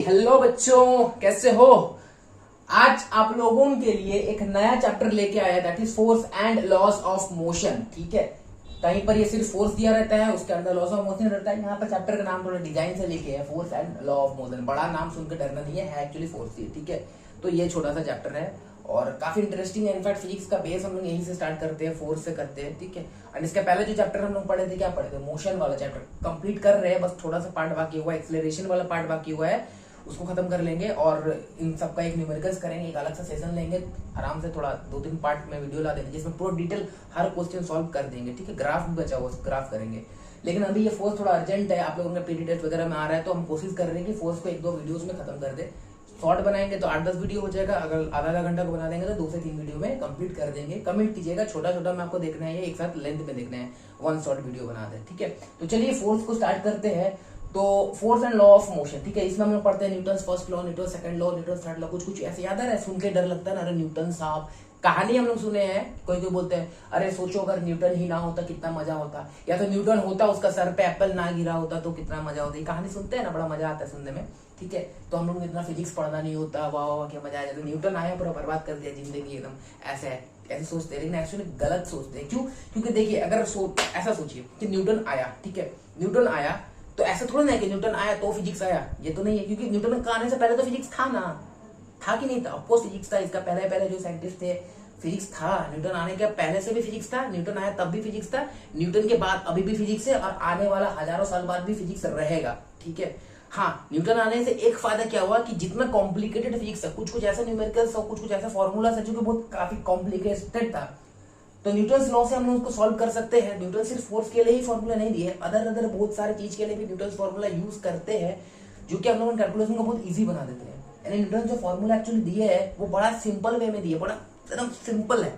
Hello बच्चों, कैसे हो। आज आप लोगों के लिए एक नया चैप्टर लेके आया, that is force and laws of motion. ठीक है, कहीं पर ये सिर्फ फोर्स दिया रहता है, उसके अंदर लॉज ऑफ मोशन रहता है। यहाँ पर चैप्टर का नाम थोड़ा डिजाइन से लेके है, force and law of motion. बड़ा नाम सुनकर डरना नहीं है एक्चुअली फोर्स ही। ठीक है, तो ये छोटा सा चैप्टर है और काफी इंटरेस्टिंग है। इनफैक्ट फिजिक्स का बेस हम लोग यहीं से स्टार्ट करते हैं, फोर्स से करते हैं। ठीक है, और इसके पहले जो चैप्टर हम लोग पढ़े थे, क्या पढ़े थे, मोशन वाला चैप्टर कंप्लीट कर रहे हैं, बस थोड़ा सा पार्ट बाकी हुआ है, एक्सेलरेशन वाला पार्ट बाकी हुआ है, उसको खत्म कर लेंगे और इन सब का एक न्यूमेरिकल्स करेंगे, एक अलग सा सेशन लेंगे आराम से, थोड़ा 2-3 पार्ट में वीडियो ला देंगे जिसमें पूरा डिटेल हर क्वेश्चन सॉल्व कर देंगे। ठीक है, ग्राफ भी बचा हुआ, ग्राफ करेंगे। लेकिन अभी ये फोर्स थोड़ा अर्जेंट है, आप लोगों का पीडी टेस्ट वगैरह में आ रहा है, तो हम कोशिश कर रहे हैं कि फोर्स को 1-2 वीडियोस में खत्म कर दे। शॉर्ट बनाएंगे तो 8-10 वीडियो हो जाएगा, अगर आधा घंटा को बना देंगे तो 2 से 3 वीडियो में कंप्लीट कर देंगे। कमेंट कीजिएगा, छोटा छोटा में आपको देखना है, एक साथ लेंथ में देखना है, वन शॉर्ट वीडियो बना दे। ठीक है, तो चलिए फोर्स को स्टार्ट करते हैं। तो force and law of motion, ठीक है, इसमें हम लोग पढ़ते हैं Newton first law, Newton second law, Newton third law. कुछ ऐसे याद है, सुन के डर लगता है ना, अरे न्यूटन साहब कहानी हम लोग सुने हैं। कोई कोई बोलते हैं अरे सोचो अगर न्यूटन ही ना होता कितना मजा होता, या तो न्यूटन होता उसका सर पे एप्पल ना गिरा होता तो कितना मजा होता। ये कहानी सुनते हैं ना, बड़ा मजा आता है सुनने में। ठीक है, तो हम लोग इतना फिजिक्स पढ़ना नहीं होता, वाह वाह क्या मजा आ जाता। न्यूटन आया पूरा बर्बाद कर दिया जिंदगी एकदम, ऐसे है ऐसे सोचते हैं, लेकिन एक्चुअली गलत सोचते हैं। क्यों? क्योंकि देखिए, अगर ऐसा सोचिए कि न्यूटन आया, ठीक है, न्यूटन आया तो ऐसा थोड़ा ना है कि न्यूटन आया तो फिजिक्स आया, ये तो नहीं है। क्योंकि न्यूटन का आने से पहले तो फिजिक्स था ना, था कि नहीं था? ऑफकोर्स फिजिक्स था, इसका पहले पहले जो साइंटिस्ट थे फिजिक्स था। न्यूटन आने के पहले से भी फिजिक्स था, न्यूटन आया तब भी फिजिक्स था, न्यूटन के बाद अभी भी फिजिक्स है और आने वाला हजारों साल बाद भी फिजिक्स रहेगा। ठीक है, हाँ, न्यूटन आने से एक फायदा क्या हुआ कि जितना कॉम्प्लिकेटेड फिजिक्स है, कुछ कुछ ऐसा न्यूमेरिकल्स और कुछ कुछ ऐसा फॉर्मूला है जो कि बहुत काफी कॉम्प्लिकेटेड था, तो न्यूटन लॉ से हम लोग उसको सॉल्व कर सकते हैं। न्यूटन सिर्फ फोर्स के लिए ही फॉर्मूला नहीं दिए, अदर बहुत सारे चीज के लिए भी न्यूटन फॉर्मूला यूज करते हैं, जो कि हम लोग कैलकुलेशन को बहुत इजी बना देते हैं। यानी न्यूटन जो फॉर्मूला एक्चुअली दिए है वो बड़ा सिंपल वे में दिए, बड़ा एकदम सिंपल है,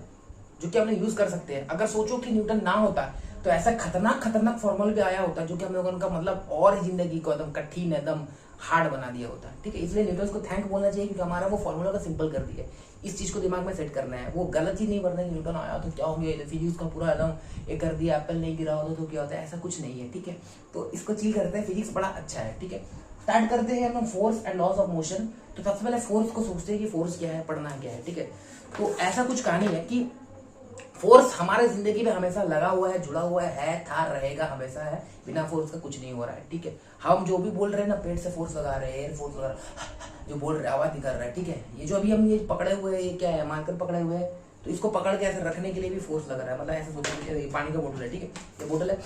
जो कि हम लोग यूज कर सकते हैं। अगर सोचो कि न्यूटन ना होता तो ऐसा खतरनाक खतरनाक फॉर्मूला भी आया होता, जो कि हम लोगों का मतलब और जिंदगी को एकदम कठिन, एकदम हार्ड बना दिया होता। ठीक है, इसलिए न्यूटन को थैंक बोलना चाहिए, क्योंकि हमारा वो फॉर्मूला को सिंपल कर दिया। इस चीज को दिमाग में सेट करना है, वो गलत ही नहीं करना कि न्यूटन आया तो क्या हो गया, फिजिक्स का पूरा एकदम ये कर दिया, एप्पल नहीं गिरा होता तो क्या होता है, ऐसा कुछ नहीं है। ठीक है, तो इसको चिल करते हैं, फिजिक्स बड़ा अच्छा है। ठीक है, स्टार्ट करते हैं हम force and laws of motion. तो सबसे पहले फोर्स को सोचते हैं कि फोर्स क्या है, पढ़ना क्या है। ठीक है, तो ऐसा कुछ कहानी है कि फोर्स हमारे जिंदगी में हमेशा लगा हुआ है, जुड़ा हुआ है, था, रहेगा, हमेशा है। बिना फोर्स का कुछ नहीं हो रहा है। ठीक है, हम जो भी बोल रहे हैं ना, पेट से फोर्स लगा रहे हैं, एयर फोर्स लगा रहे हैं, जो बोल रहे हैं आवाज निकल रहा है। ठीक है, ये जो अभी हम ये पकड़े हुए हैं, ये क्या है, मार्कर पकड़े हुए हैं, तो इसको पकड़ के ऐसे रखने के लिए भी फोर्स लग रहा है। मतलब ऐसे सोचो, ये पानी का बोतल है, ठीक है, ये बोतल है,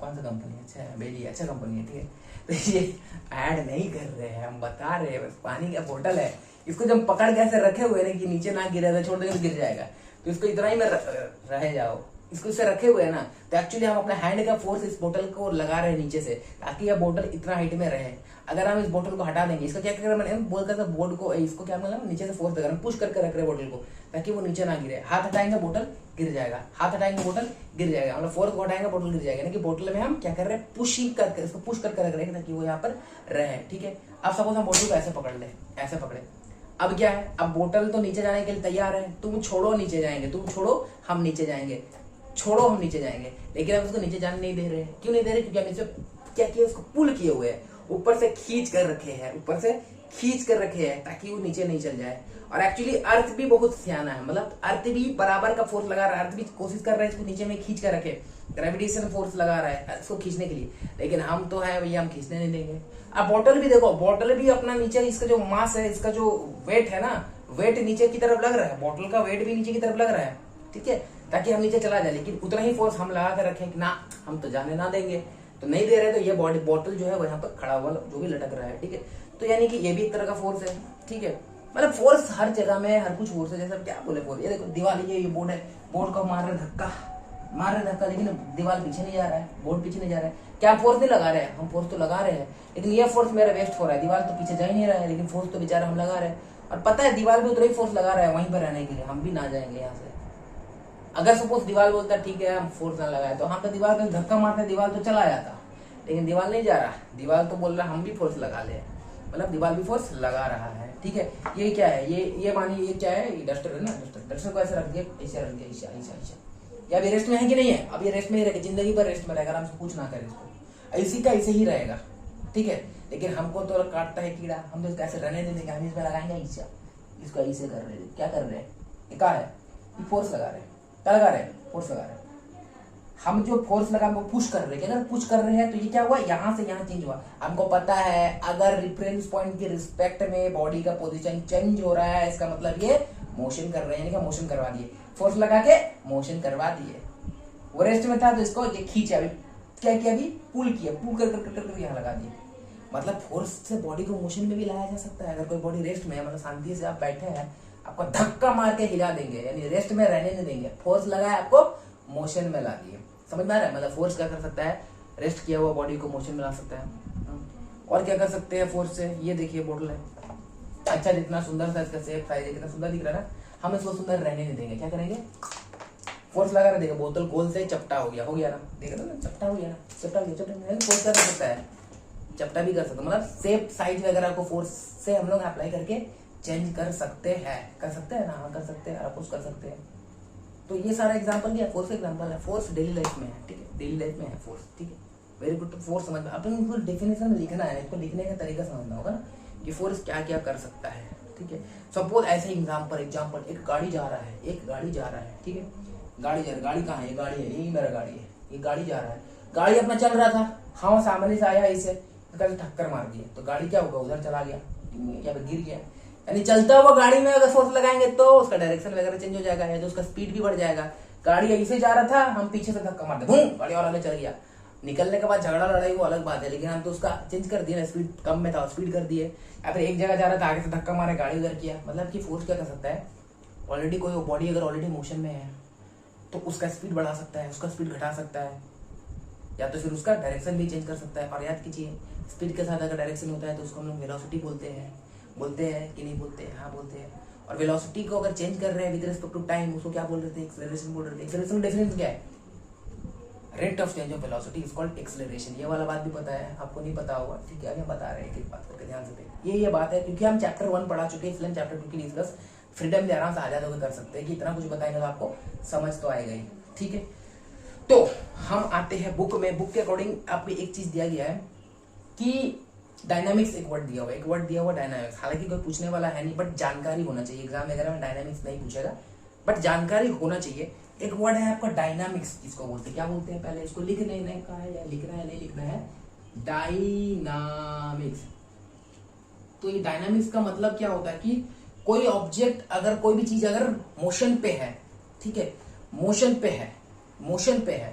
कौन सा कंपनी है, अच्छा है बेली, अच्छा कंपनी है। ठीक है, तो ये ऐड नहीं कर रहे हैं, हम बता रहे हैं, बस पानी का बोतल है। इसको जब पकड़ के ऐसे रखे हुए ना कि नीचे ना गिरे, छोड़ देंगे तो गिर जाएगा, तो इसको इतना ही में रह जाओ, इसको इससे रखे हुए हैं ना, तो एक्चुअली हम अपने हैंड का फोर्स इस बोतल को लगा रहे हैं नीचे से, ताकि यह बोतल इतना हाइट में रहे। अगर हम इस बोतल को हटा देंगे, इसका क्या कर रहे हैं, बोलकर था बोर्ड को, इसको क्या मतलब नीचे से फोर्स लगा रहे हैं, पुश करके रख रहे हैं बोतल को, ताकि वो नीचे ना गिरे। हाथ हटाएंगे बोतल गिर जाएगा, हाथ हटाएंगे बोतल गिर जाएगा, मतलब फोर्स को हटाएंगे बोतल गिर जाएगा। कि बोतल में हम क्या कर रहे हैं, पुशिंग करके इसको पुश करके रख रहे हैं ताकि वो यहाँ पर रहे। ठीक है, अब सपोज हम बोतल को ऐसे पकड़ ले, ऐसे पकड़े, अब क्या है, अब बोतल तो नीचे जाने के लिए तैयार है, तुम छोड़ो नीचे जाएंगे, तुम छोड़ो हम नीचे जाएंगे, छोड़ो हम नीचे जाएंगे, लेकिन हम उसको नीचे जाने नहीं दे रहे हैं। क्यों नहीं दे रहे? क्योंकि हम इसे क्या किया, उसको पुल किए हुए हैं, ऊपर से खींच कर रखे हैं, ऊपर से खींच कर रखे हैं ताकि वो नीचे नहीं चल जाए। और एक्चुअली अर्थ भी बहुत सियाना है, मतलब अर्थ भी बराबर का फोर्स लगा रहा है, अर्थ भी कोशिश कर रहा है इसको नीचे में खींच कर रखे, ग्रेविटेशन फोर्स लगा रहा है इसको खींचने के लिए, लेकिन हम तो है भैया, हम खींचने नहीं देंगे। अब बोतल भी देखो, बोतल भी अपना नीचे, इसका जो मास है, इसका जो वेट है ना, वेट नीचे की तरफ लग रहा है, बोतल का वेट भी नीचे की तरफ लग रहा है। ठीक है, ताकि हम नीचे चला जाए, लेकिन उतना ही फोर्स हम लगा कर रखें कि ना हम तो जाने ना देंगे, तो नहीं दे रहे, तो ये बॉडी बोतल जो है वहां पर खड़ा हुआ जो भी लटक रहा है। ठीक है, तो यानी कि ये भी एक तरह का फोर्स है। ठीक है, मतलब फोर्स हर जगह में, हर कुछ फोर्स है, जैसे क्या बोले फोर्स, ये देखो दीवार, ये बोर्ड है, बोर्ड को मार रहे धक्का, लेकिन दीवार पीछे नहीं जा रहा है, बोर्ड पीछे नहीं जा रहा है, क्या फोर्स नहीं लगा रहे हैं, हम फोर्स तो लगा रहे हैं, लेकिन ये फोर्स मेरा वेस्ट हो रहा है, दीवार तो पीछे जा ही नहीं रहा है, लेकिन फोर्स तो बेचारा हम लगा रहे हैं। और पता है दीवार भी उतना ही फोर्स लगा रहा है वहीं पर रहने के लिए, हम भी ना जाएंगे यहाँ से। अगर सपोज दीवार बोलता ठीक है हम फोर्स ना लगाए, तो हम तो दीवार पे धक्का मारते, दीवार तो चला जाता, लेकिन दीवार नहीं जा रहा, दीवार तो बोल रहा हम भी फोर्स लगा ले, मतलब दीवार भी फोर्स लगा रहा है। ठीक है, ये क्या है, ये मानिए ये क्या है, ये डस्टर है ना, डस्टर को ऐसे रख दिया, ऐसे रख दिया, ऐसा या अभी रेस्ट में है कि नहीं है, अब ये रेस्ट में ही रहेगा, जिंदगी भर रेस्ट में रहेगा, हम कुछ ना करें इसको, इसी का ऐसे ही रहेगा। ठीक है, लेकिन हमको तो काटता है कीड़ा, हम तो कैसे रहने देंगे, हम इसमें लगाएंगे ईसा, इसको ऐसे कर रहे हैं, क्या कर रहे हैं, ये क्या है, ये फोर्स लगा रहे हैं, क्या लगा रहे हैं, फोर्स लगा रहे हैं। हम जो फोर्स लगा वो पुश कर रहे हैं, अगर पुश कर रहे हैं तो ये क्या हुआ, यहाँ से यहाँ चेंज हुआ। हमको पता है अगर रेफरेंस पॉइंट के रिस्पेक्ट में बॉडी का पोजीशन चेंज हो रहा है, इसका मतलब ये मोशन कर रहे हैं, यानी कि मोशन करवा दिए, फोर्स लगा के मोशन करवा दिए। वो रेस्ट में था तो इसको ये खींचा, अभी क्या किया, अभी पुल किया, पुल कर कर कर यहाँ लगा दिए। मतलब फोर्स से बॉडी को मोशन में भी लाया जा सकता है। अगर कोई बॉडी रेस्ट में है, मतलब शांति से आप बैठे हैं, आपको धक्का मार के हिला देंगे, यानी रेस्ट में रहने नहीं देंगे, फोर्स लगाया आपको मोशन में ला दिए। समझ में आ रहा है, मतलब फोर्स क्या कर सकता है, रेस्ट किया हुआ बॉडी को मोशन में ला सकता है। और क्या कर सकते हैं फोर्स से, ये देखिए बोतल है, अच्छा जितना सुंदर सा इसका शेप साइज कितना सुंदर दिख रहा है ना, हम इसको सुंदर रहने नहीं देंगे। क्या करेंगे, फोर्स लगा रहे, देखो बोतल गोल से चपटा हो गया ना, देखा ना, चपटा हो गया ना, चपटा हो गया, फोर्स कर सकता है, चपटा भी कर सकते हैं, मतलब शेप साइज वगैरह को फोर्स से हम लोग अप्लाई करके चेंज कर सकते हैं, कर सकते हैं ना, हाँ कर सकते हैं, अपोज कर सकते हैं। तो ये सारा एग्जांपल क्या, फोर्स एग्जांपल है, फोर्स डेली लाइफ में है, ठीक है, डेली लाइफ में है फोर्स, ठीक है, वेरी गुड। तो फोर्स समझ में, अपन को डेफिनेशन लिखना है, इसको लिखने का तरीका समझना होगा ना कि फोर्स क्या क्या कर सकता है, ठीक है। सपोज ऐसे एग्जांपल, एक गाड़ी जा रहा है, ठीक है, गाड़ी कहाँ है, ये गाड़ी है, यही मेरा गाड़ी है, ये गाड़ी जा रहा है, गाड़ी अपना चल रहा था, हाँ सामने से आया इसे टक्कर मार दिया, तो गाड़ी क्या होगा, उधर चला गया या गिर गया। यानी चलता हुआ गाड़ी में अगर फोर्स लगाएंगे तो उसका डायरेक्शन वगैरह चेंज हो जाएगा, या तो उसका स्पीड भी बढ़ जाएगा। गाड़ी ऐसे जा रहा था, हम पीछे से धक्का मार दे, गाड़ी और आगे चल गया, निकलने के बाद झगड़ा लड़ाई वो अलग बात है, लेकिन हम तो उसका चेंज कर दिया, स्पीड कम में था स्पीड कर दिए, या फिर एक जगह जा रहा था आगे से धक्का मारे, गाड़ी उधर किया। मतलब कि फोर्स क्या कर सकता है, ऑलरेडी कोई बॉडी अगर ऑलरेडी मोशन में है तो उसका स्पीड बढ़ा सकता है, उसका स्पीड घटा सकता है, या तो फिर उसका डायरेक्शन भी चेंज कर सकता है। और याद कीजिए, स्पीड के साथ अगर डायरेक्शन होता है तो उसको हम लोग वेलोसिटी बोलते हैं कि नहीं बोलते हैं, हाँ बोलते हैं। और वेलोसिटी को अगर चेंज कर रहे हैं विद रिस्पेक्ट टू टाइम, उसको क्या बोल रहे थे, एक्सेलरेशन बोल रहे थे। एक्सेलरेशन डेफिनेशन क्या है, rate of change of velocity is called acceleration. ये वाला बात भी पता है, आपको नहीं पता होगा, ठीक है, अभी हम बता रहे हैं, एक बात करके ध्यान से ये बात है, क्योंकि हम चैप्टर 1 पढ़ा चुके हैं, इसलिए चैप्टर 2 की डिस्कस फ्रीडम से आराम से आजाद होकर कर सकते हैं कि इतना कुछ बताएंगे तो आपको समझ तो आएगा ही, ठीक है। तो हम आते हैं बुक में। बुक के अकॉर्डिंग आपको एक चीज दिया गया है कि डायनामिक्स, एक वर्ड दिया हुआ डायनामिक्स। हालांकि कोई पूछने वाला है नहीं, बट जानकारी होना चाहिए, एग्जाम वगैरह में डायनामिक्स नहीं पूछेगा, बट जानकारी होना चाहिए। एक वर्ड है आपका डायनामिक्स, इसको बोलते हैं, क्या बोलते हैं, पहले इसको लिख लेने का है, या लिखना है नहीं लिखना है, डायनामिक्स। तो ये डायनामिक्स का मतलब क्या होता है कि कोई ऑब्जेक्ट, अगर कोई भी चीज अगर मोशन पे है, ठीक है, मोशन पे है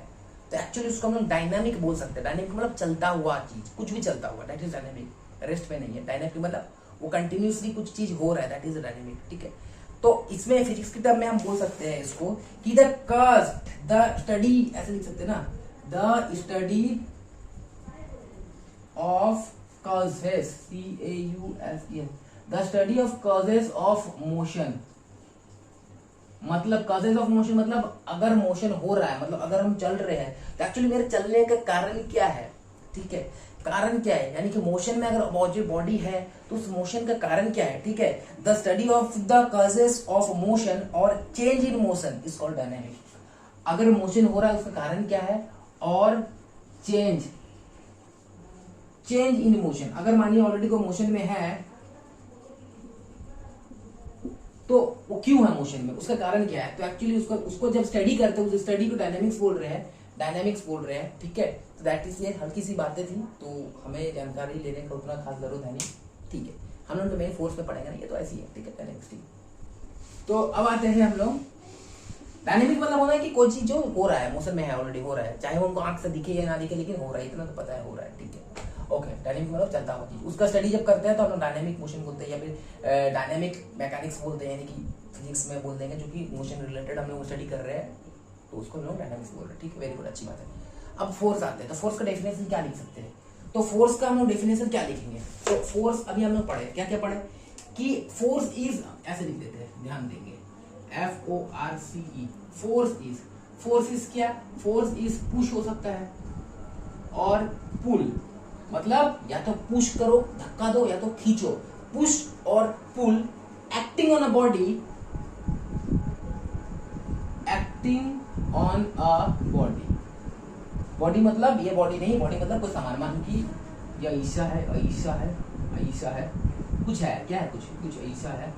तो एक्चुअली उसको हम लोग डायनामिक बोल सकते हैं। डायनामिक मतलब चलता हुआ चीज, कुछ भी चलता हुआ, दैट इज डायनामिक, रेस्ट पे नहीं है। डायनामिक मतलब वो कंटिन्यूसली कुछ चीज हो रहा है, दैट इज डायनामिक, ठीक है। तो इसमें फिजिक्स की टर्म में हम बोल सकते हैं इसको कि द स्टडी, ऐसे लिख सकते हैं ना, the study of causes, CAUSES, the study of causes of motion. मतलब कॉजेज ऑफ मोशन मतलब अगर मोशन हो रहा है, मतलब अगर हम चल रहे हैं तो एक्चुअली मेरे चलने का कारण क्या है, ठीक है, कारण क्या है, यानी कि मोशन में अगर बॉडी है तो उस मोशन का कारण क्या है, ठीक है। The study of the causes of motion और change in motion is called dynamic. अगर मोशन हो रहा है उसका कारण क्या है, और चेंज इन मोशन, अगर मानिए ऑलरेडी कोई मोशन में है तो वो क्यों है मोशन में, उसका कारण क्या है। तो एक्चुअली उसको जब स्टडी करते हैं, उस स्टडी को डायनामिक्स बोल रहे हैं, ठीक है। तो दैट इज, ये हल्की सी बातें थी, तो हमें जानकारी लेने का उतना खास जरूरत है नहीं, ठीक है। हम लोग तो मेन फोर्स में पढ़ेंगे ना, ये तो ऐसी है, ठीक है, डायनामिक्स, ठीक। तो अब आते हैं हम लोग, डायनामिक मतलब होता है कि कोई चीज जो हो रहा है, मोशन में है, ऑलरेडी हो रहा है, चाहे वो उनको आंख से दिखे या ना दिखे, लेकिन हो रहा है, इतना तो पता है हो रहा है, ठीक है, ओके। डायनामिक मतलब चलता हुआ चीज, उसका स्टडी जब करते हैं तो हम लोग डायनामिक मोशन बोलते हैं, या फिर डायनामिक मैकेनिक्स बोलते हैं, यानी कि फिजिक्स में बोल देंगे, जो कि मोशन रिलेटेड हम लोग स्टडी कर रहे हैं, तो उसको हम लोग डायनामिक्स बोल रहे हैं, ठीक है, वेरी गुड, अच्छी बात है। अब फोर्स आते हैं, तो फोर्स का डेफिनेशन क्या लिख सकते हैं, तो फोर्स का हम लोग डेफिनेशन क्या लिखेंगे। तो फोर्स अभी हम लोग पढ़े, क्या क्या पढ़े कि फोर्स इज, ऐसे लिख देते हैं, ध्यान देंगे, FORCE, फोर्स इज क्या, फोर्स इज पुश हो सकता है, और पुल मतलब या तो पुश करो, धक्का दो, या तो खींचो। पुश और pull acting on a body, body मतलब ये बॉडी नहीं, बॉडी मतलब कोई सामान, मान की ये ऐसा है, ऐसा है, ऐसा है, कुछ है, क्या है, कुछ ऐसा है,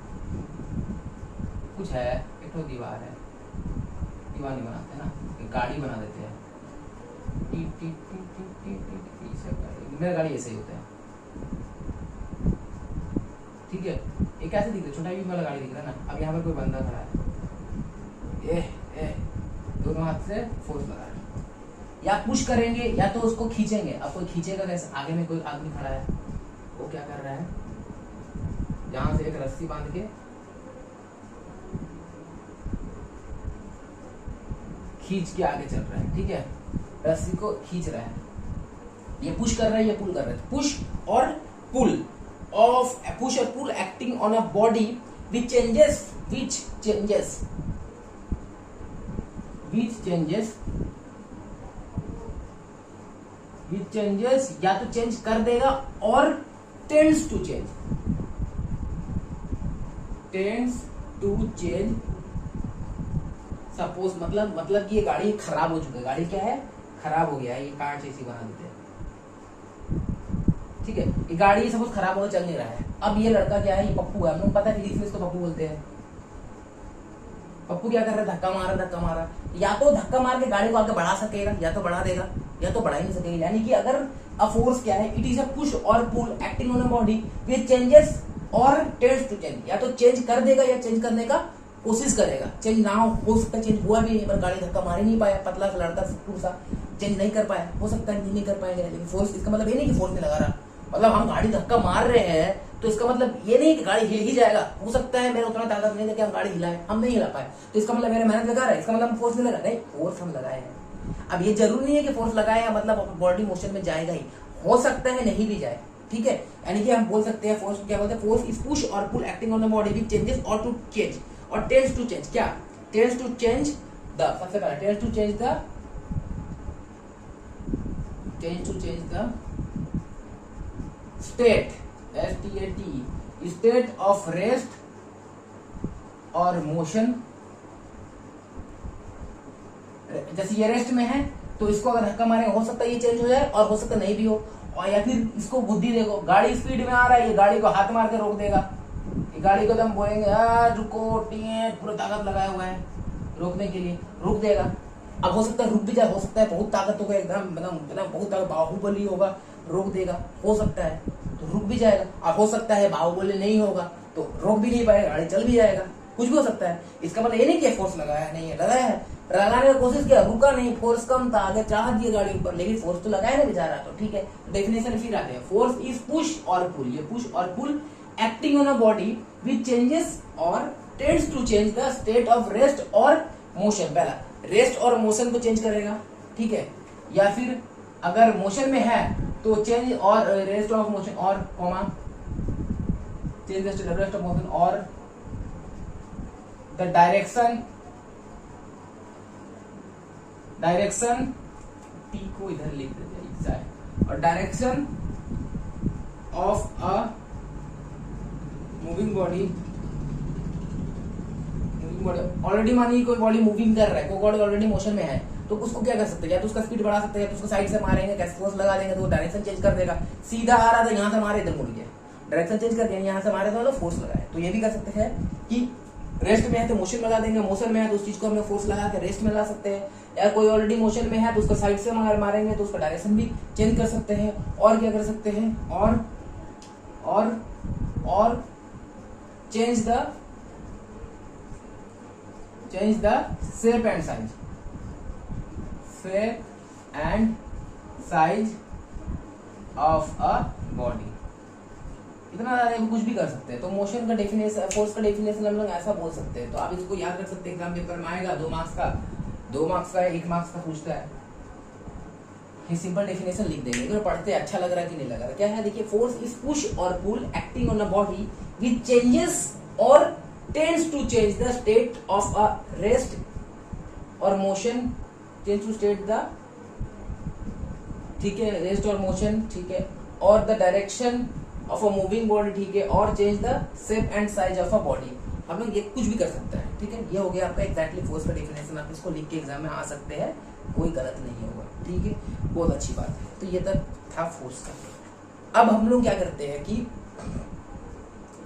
कुछ है, एक तो दीवार है, दीवार नहीं बनाते ना, एक गाड़ी बना देते हैं, मेरा गाड़ी ऐसे ही होता है, ठीक है। ये कैसे दिख रहा है, छोटा भी वाला गाड़ी दिख रहा है ना। अब यहाँ पर कोई बंदा खड़ा है, दोनों हाथ से फोर्स लगा रहे, या पुश करेंगे या तो उसको खींचेंगे। अब कोई खींचेगा कैसे, आगे में कोई आदमी खड़ा है, वो क्या कर रहा है, जहां से एक रस्सी बांध के खींच के आगे चल रहा है, ठीक है, रस्सी को खींच रहा है, ये पुश कर रहा है, ये पुल कर रहा है। पुश और पुल ऑफ, पुश और pull acting on a body which changes या तो चेंज कर देगा और tends to change। सपोज मतलब कि ये गाड़ी खराब हो चुकी है, गाड़ी क्या है, खराब हो गया है, ये कार जैसी बना देते हैं, ठीक है। ये गाड़ी सपोज खराब हो, चल नहीं रहा है। अब ये लड़का क्या है, ये पप्पू है, हम लोग पता है फिजिक्स में इसको पप्पू बोलते हैं। पप्पू क्या कर रहा है, धक्का मारा, या तो धक्का मार के गाड़ी को आगे बढ़ा सकेगा, या तो बढ़ा देगा, या तो बढ़ा ही नहीं सकेगा। यानी कि अगर अ फोर्स क्या है, इट इज अ पुश और pull acting on a body which changes और टेंड्स टू चेंज, या तो चेंज कर देगा या चेंज करने का कोशिश करेगा। चेंज ना हो सकता, चेंज हुआ भी नहीं, पर गाड़ी धक्का मार ही नहीं पाया, पतला सा लड़का सा चेंज नहीं कर पाया, हो सकता है नहीं कर पाएंगे। लेकिन फोर्स, इसका मतलब ये नहीं कि फोर्स नहीं लगा रहा, मतलब हम गाड़ी धक्का मार रहे हैं तो इसका मतलब ये नहीं कि गाड़ी हिल ही जाएगा। हो सकता है मेरा उतना ताकत नहीं है कि हम गाड़ी हिलाएं, हम नहीं हिला पाए, तो इसका मतलब मेरा मेहनत लगा रहा है, इसका मतलब हम फोर्स नहीं लगा, नहीं, फोर्स हम लगाए हैं। अब ये जरूरी नहीं है कि फोर्स लगाए मतलब बॉडी मोशन में जाएगा ही, हो सकता है नहीं भी जाए, ठीक है। यानी कि हम बोल सकते हैं फोर्स क्या बोलते हैं, फोर्स इज पुश और pull acting on the body which changes और टू चेंज और tends to change, the tends to change the, सबसे पहले tends to change the state, STAT, state of rest और मोशन। जैसे ये रेस्ट में है तो इसको अगर धक्का मारे हो सकता है ये चेंज हो जाए और हो सकता नहीं भी हो। और या फिर इसको बुद्धि देखो, गाड़ी स्पीड में आ रहा है, ये गाड़ी को हाथ मार के रोक देगा, ये गाड़ी को हम बोलेंगे यार रुको, पूरा ताकत लगाया हुआ है रोकने के लिए, रुक देगा। अब हो सकता है रुक भी जाए, हो सकता है बहुत ताकत होगा, एकदम मतलब बहुत ताकत, बाहुबली होगा, रोक देगा, हो सकता है तो रुक भी जाएगा। अब हो सकता है बाहुबली नहीं होगा तो रोक भी नहीं पाएगा, गाड़ी चल भी जाएगा, कुछ भी हो सकता है। इसका मतलब ये नहीं कि फोर्स लगाया नहीं है, लगाया है, लगाने की कोशिश किया, रुका नहीं, फोर्स कम था, आगे चाह दिए गाड़ी ऊपर, लेकिन फोर्स तो लगाया ना बेचारा, तो ठीक है। डेफिनेशन फिर आते हैं, फोर्स इज पुश और पुल, ये पुश और pull acting on a body which changes और tends to change the state of rest और मोशन। पहला रेस्ट और मोशन को चेंज करेगा, ठीक है, या फिर अगर मोशन में है तो चेंज और रेस्ट ऑफ मोशन और comma change the state of rest of motion और द डायरेक्शन टी को इधर लिख देते हैं, और direction of a moving body. Already मानिए कोई बॉडी मूविंग कर रहा है, कोई बॉडी ऑलरेडी मोशन में है, तो उसको क्या कर सकते हैं, या तो उसका स्पीड बढ़ा सकते हैं, या तो उसको साइड से मारेंगे, कैसे फोर्स लगा देंगे तो वो डायरेक्शन चेंज कर देगा। सीधा आ रहा था, यहाँ से मारे, इधर मुड़ गया, डायरेक्शन चेंज कर दिया, यहाँ से मारे तो फोर्स लगाए। तो ये भी कर सकते हैं कि रेस्ट में है तो मोशन लगा देंगे, मोशन में है तो उस चीज को हम फोर्स लगा के रेस्ट में ला सकते हैं, या कोई ऑलरेडी मोशन में है तो उसको साइड से मारेंगे तो उसका डायरेक्शन भी चेंज कर सकते हैं। और क्या कर सकते हैं, और change the shape and size of a body. इतना ज्यादा कुछ भी कर सकते हैं। तो मोशन का डेफिनेशन, फोर्स का डेफिनेशन हम लोग ऐसा बोल सकते हैं। तो आप इसको याद रख सकते हैं, एग्जाम पेपर में आएगा 2 मार्क्स का, 1 मार्क्स का पूछता है, ये सिंपल डेफिनेशन लिख देंगे। अगर पढ़ते अच्छा लग रहा है कि नहीं लग रहा है, क्या है देखिए, फोर्स इज पुश और pull acting on a body which changes और tends to change the state of a rest और motion, change to state the, ठीक है, रेस्ट और मोशन, ठीक है, और the direction of a moving body, ठीक है, और change the shape and size of a body. हम लोग ये कुछ भी कर सकते हैं, ठीक है। ये हो गया आपका एग्जैक्टली फोर्स का डेफिनेशन। आप इसको लिख के एग्जाम में आ सकते हैं, कोई गलत नहीं होगा, ठीक है, बहुत अच्छी बात है। तो ये तक था फोर्स का। अब हम लोग क्या करते हैं कि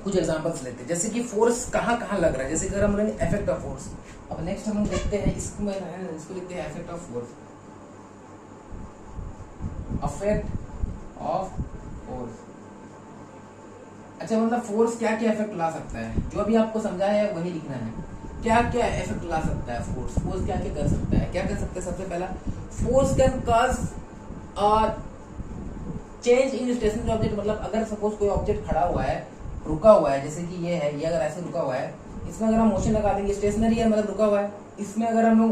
कुछ एग्जांपल्स लेते हैं, जैसे कि फोर्स कहाँ कहाँ लग रहा है, जैसे कि अगर हम लेंगे इफेक्ट ऑफ फोर्स। अब नेक्स्ट हम लोग देखते हैं इसको लिखते हैं effect of force, effect of force. अच्छा, मतलब फोर्स क्या क्या इफेक्ट ला सकता है, जो अभी आपको समझाया है वही लिखना है। क्या क्या इफेक्ट ला सकता है फोर्स, फोर्स क्या क्या कर सकता है, क्या कर सकता है। सबसे पहला, force can cause change in stationary object. मतलब अगर सपोज कोई ऑब्जेक्ट खड़ा हुआ है, रुका हुआ है, जैसे कि ये है, ये अगर ऐसे रुका हुआ है, इसमें अगर हम मोशन लगा देंगे, स्टेशनरी है मतलब रुका हुआ है, इसमें अगर हम लोग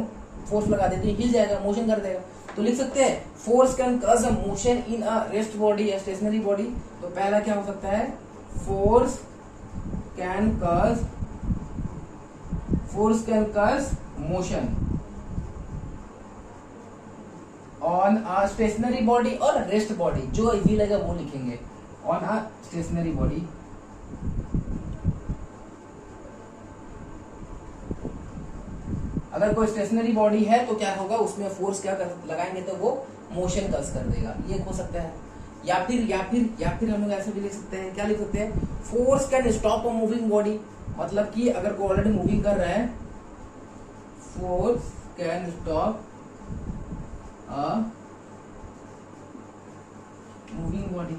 फोर्स लगा देते हैं हिल जाएगा, मोशन कर देगा। तो लिख सकते हैं force can cause a motion in a rest body या स्टेशनरी बॉडी। तो पहला क्या हो सकता है, force can cause motion on a stationary body और रेस्ट बॉडी, जो इजी लगेगा वो लिखेंगे, ऑन अ स्टेशनरी बॉडी। अगर कोई स्टेशनरी बॉडी है तो क्या होगा, उसमें फोर्स क्या कर लगाएंगे तो वो मोशन कॉज कर देगा, ये हो सकता है। या फिर हम लोग ऐसे भी लिख सकते हैं, क्या लिख सकते हैं, force can stop a moving body. मतलब कि अगर कोई ऑलरेडी मूविंग कर रहा है, force can stop a moving body.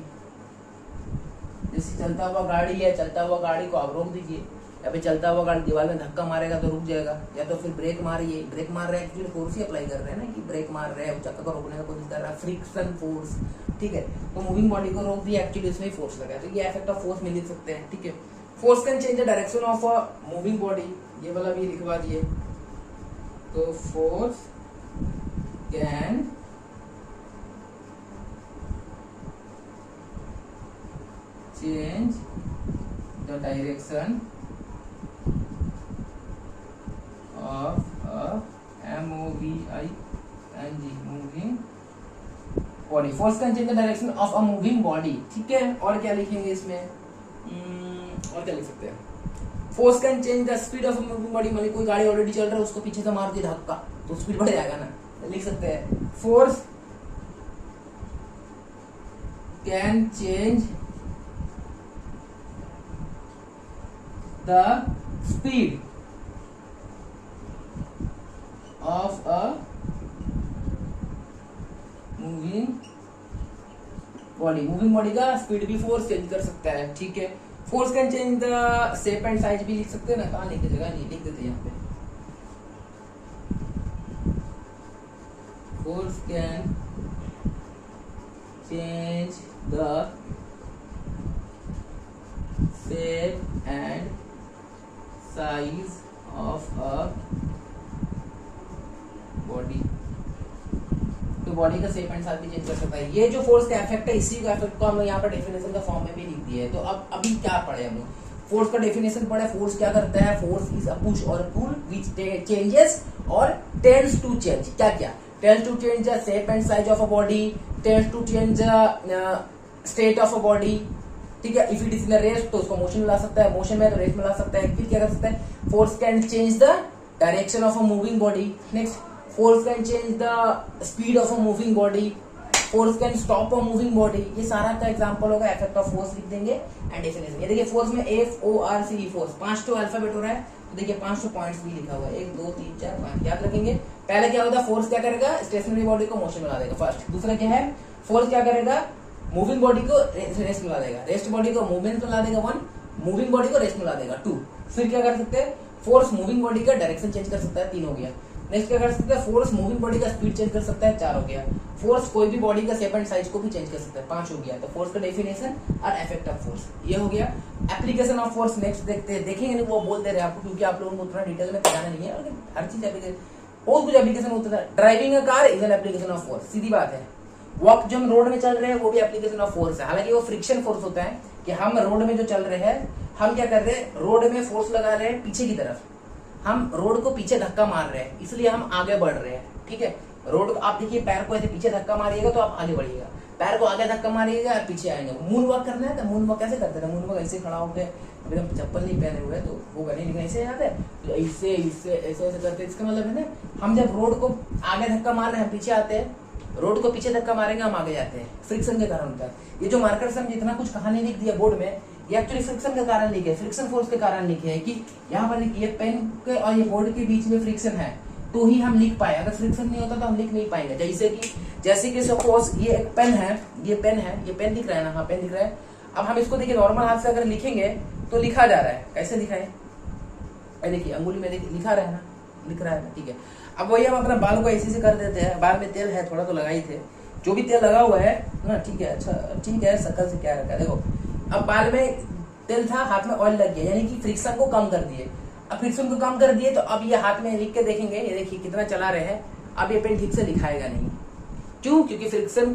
जैसे चलता हुआ गाड़ी है, चलता हुआ गाड़ी को आप रोक दीजिए, या फिर चलता हुआ गाड़ी दीवार में धक्का मारेगा तो रुक जाएगा, या तो फिर ब्रेक मारिए, ब्रेक मार रहे हैं एक्चुअली फोर्स ही अप्लाई कर रहे हैं ना, कि ब्रेक मार रहे हैं, चक्कर को रोकने का कोशिश कर रहा है, फ्रिक्शन फोर्स, ठीक है। तो मूविंग बॉडी को रोक दिया, एक्चुअली उसमें फोर्स लगा है, तो ये इफेक्ट ऑफ फोर्स में लिख सकते हैं, ठीक है। Force can change the direction of a moving body, ये वाला भी लिखवा दिए। तो force can change the direction of a moving body. Force can change the direction of a moving body, ठीक है। और क्या लिखेंगे इसमें, और क्या लिख सकते हैं, force can change the speed of a moving body. मतलब कोई गाड़ी ऑलरेडी चल रहा है, उसको पीछे से मार दिया धक्का तो स्पीड बढ़ जाएगा ना, तो लिख सकते हैं force can change the speed of a moving body। Moving body का स्पीड भी फोर्स चेंज कर सकता है, ठीक है। Force can change the shape and size भी लिख सकते हैं ना, कहाँ लिख जगह नहीं लिख देते यहाँ पे। Force can change the shape and size of a body. तो बॉडी का शेप एंड साइज भी चेंज कर सकता है। ये जो फोर्स का इफेक्ट है, इसी का इफेक्ट को हम यहाँ पर डेफिनेशन का फॉर्म में भी लिख दिया है। तो अब अभी क्या पढ़े हम लोग, फोर्स का डेफिनेशन पढ़े। फोर्स क्या करता है, फोर्स इज अ पुश और पुल व्हिच चेंजेस और टेंड्स टू चेंज, क्या क्या, tends to change the shape and size of a body, tends to change state of a body, ठीक है। If it is in rest तो उसको motion में ला सकता है, मोशन में तो रेस्ट में ला सकता है। फिर क्या कर सकता है, force can change the direction of a moving body. Next, force can change the speed of a moving body, force can stop a moving body. ये सारा का एग्जांपल होगा, इफेक्ट ऑफ फोर्स लिख देंगे एंड डेफिनेशन। ये देखिए force में FORCE force 5 alphabet हो रहा है, तो देखिए 5 पॉइंट्स भी लिखा हुआ है, 1 2 3 4 5 याद रखेंगे। पहले क्या होता है, फोर्स क्या करेगा, स्टेशनरी बॉडी को मोशन में ला देगा फर्स्ट। दूसरा क्या है, फोर्स क्या करेगा, मूविंग बॉडी को रेस्ट में ला देगा, रेस्ट बॉडी को मूवमेंट में ला देगा 1, मूविंग बॉडी को रेस्ट में ला देगा 2। फिर क्या कर सकते हैं, फोर्स मूविंग बॉडी का डायरेक्शन चेंज कर सकता है, 3 हो गया। नेक्स्ट क्या कर सकते हैं, फोर्स मूविंग बॉडी का स्पीड चेंज कर सकता है, 4 हो गया। फोर्स कोई भी बॉडी का शेप एंड साइज को भी चेंज कर सकता है, 5 हो गया। तो फोर्स का डेफिनेशन और इफेक्ट ऑफ फोर्स ये हो गया। एप्लीकेशन ऑफ फोर्स नेक्स्ट देखते हैं, देखेंगे नहीं वो बोल दे रहे आपको, क्योंकि आप लोगों को उतना डिटेल में पढ़ाना नहीं है, लेकिन हर चीज एप्लीकेशन, बहुत कुछ एप्लीकेशन होता है। Driving a car is an application of force, सीधी बात है। वॉक जो हम रोड में चल रहे हैं वो भी एप्लीकेशन ऑफ फोर्स है। हालांकि वो फ्रिक्शन फोर्स होता है कि हम रोड में जो चल रहे हैं, हम क्या कर रहे हैं, रोड में फोर्स लगा रहे हैं पीछे की तरफ, हम रोड को पीछे धक्का मार रहे हैं, इसलिए हम आगे बढ़ रहे हैं, ठीक है। रोड को आप देखिए, पैर को ऐसे पीछे धक्का मारिएगा तो आप आगे बढ़िएगा, पैर को आगे धक्का मारिएगा और पीछे आएंगे। मून वॉक करना है तो मून वॉक कैसे करते हैं, मून वॉक ऐसे खड़ा होकर, अभी हम चप्पल नहीं पहने हुए तो होगा नहीं, लेकिन ऐसे याद है, तो ऐसे ऐसे ऐसे ऐसे करते, इसका मतलब है ना, हम जब रोड को आगे धक्का मार रहे हैं, पीछे आते हैं, रोड को पीछे धक्का मारेंगे हम आगे जाते हैं, फ्रिक्शन के कारण होता है। ये जो मार्कर्स हम जितना कुछ कहानी लिख दिया बोर्ड में, ये एक्चुअली फ्रिक्शन के कारण लिखे है, फ्रिक्शन फोर्स के कारण लिखे है कि यहाँ पर ये पेन के और ये बोर्ड के बीच में फ्रिक्शन है तो ही हम लिख पाए, अगर फ्रिक्शन नहीं होता तो हम लिख नहीं पाएंगे। जैसे कि सपोज ये एक पेन है, ये पेन दिख रहा है ना, हाँ पेन दिख रहा है। अब हम इसको देखिए नॉर्मल हाथ से अगर लिखेंगे तो लिखा जा रहा है, कैसे लिखा है, देखिए अंगुली में देखिए लिखा रहा है ना, लिख रहा है ना, ठीक है। अब वही हम अपना बाल को ऐसे कर देते हैं, बाल में तेल है थोड़ा तो लगाई थे, जो भी तेल लगा हुआ है ना, ठीक है, अच्छा ठीक है, शक्ल से क्या रखा है देखो। अब बाल में तेल था, हाथ में ऑयल लग गया, यानी कि फ्रिक्शन को कम कर दिए। अब फ्रिक्शन को कम कर दिए तो अब ये हाथ में लिख के देखेंगे, ये देखिए कितना चला रहे हैं, अब ये पेन ठीक से लिखाएगा नहीं। क्यों? क्योंकि फ्रिक्शन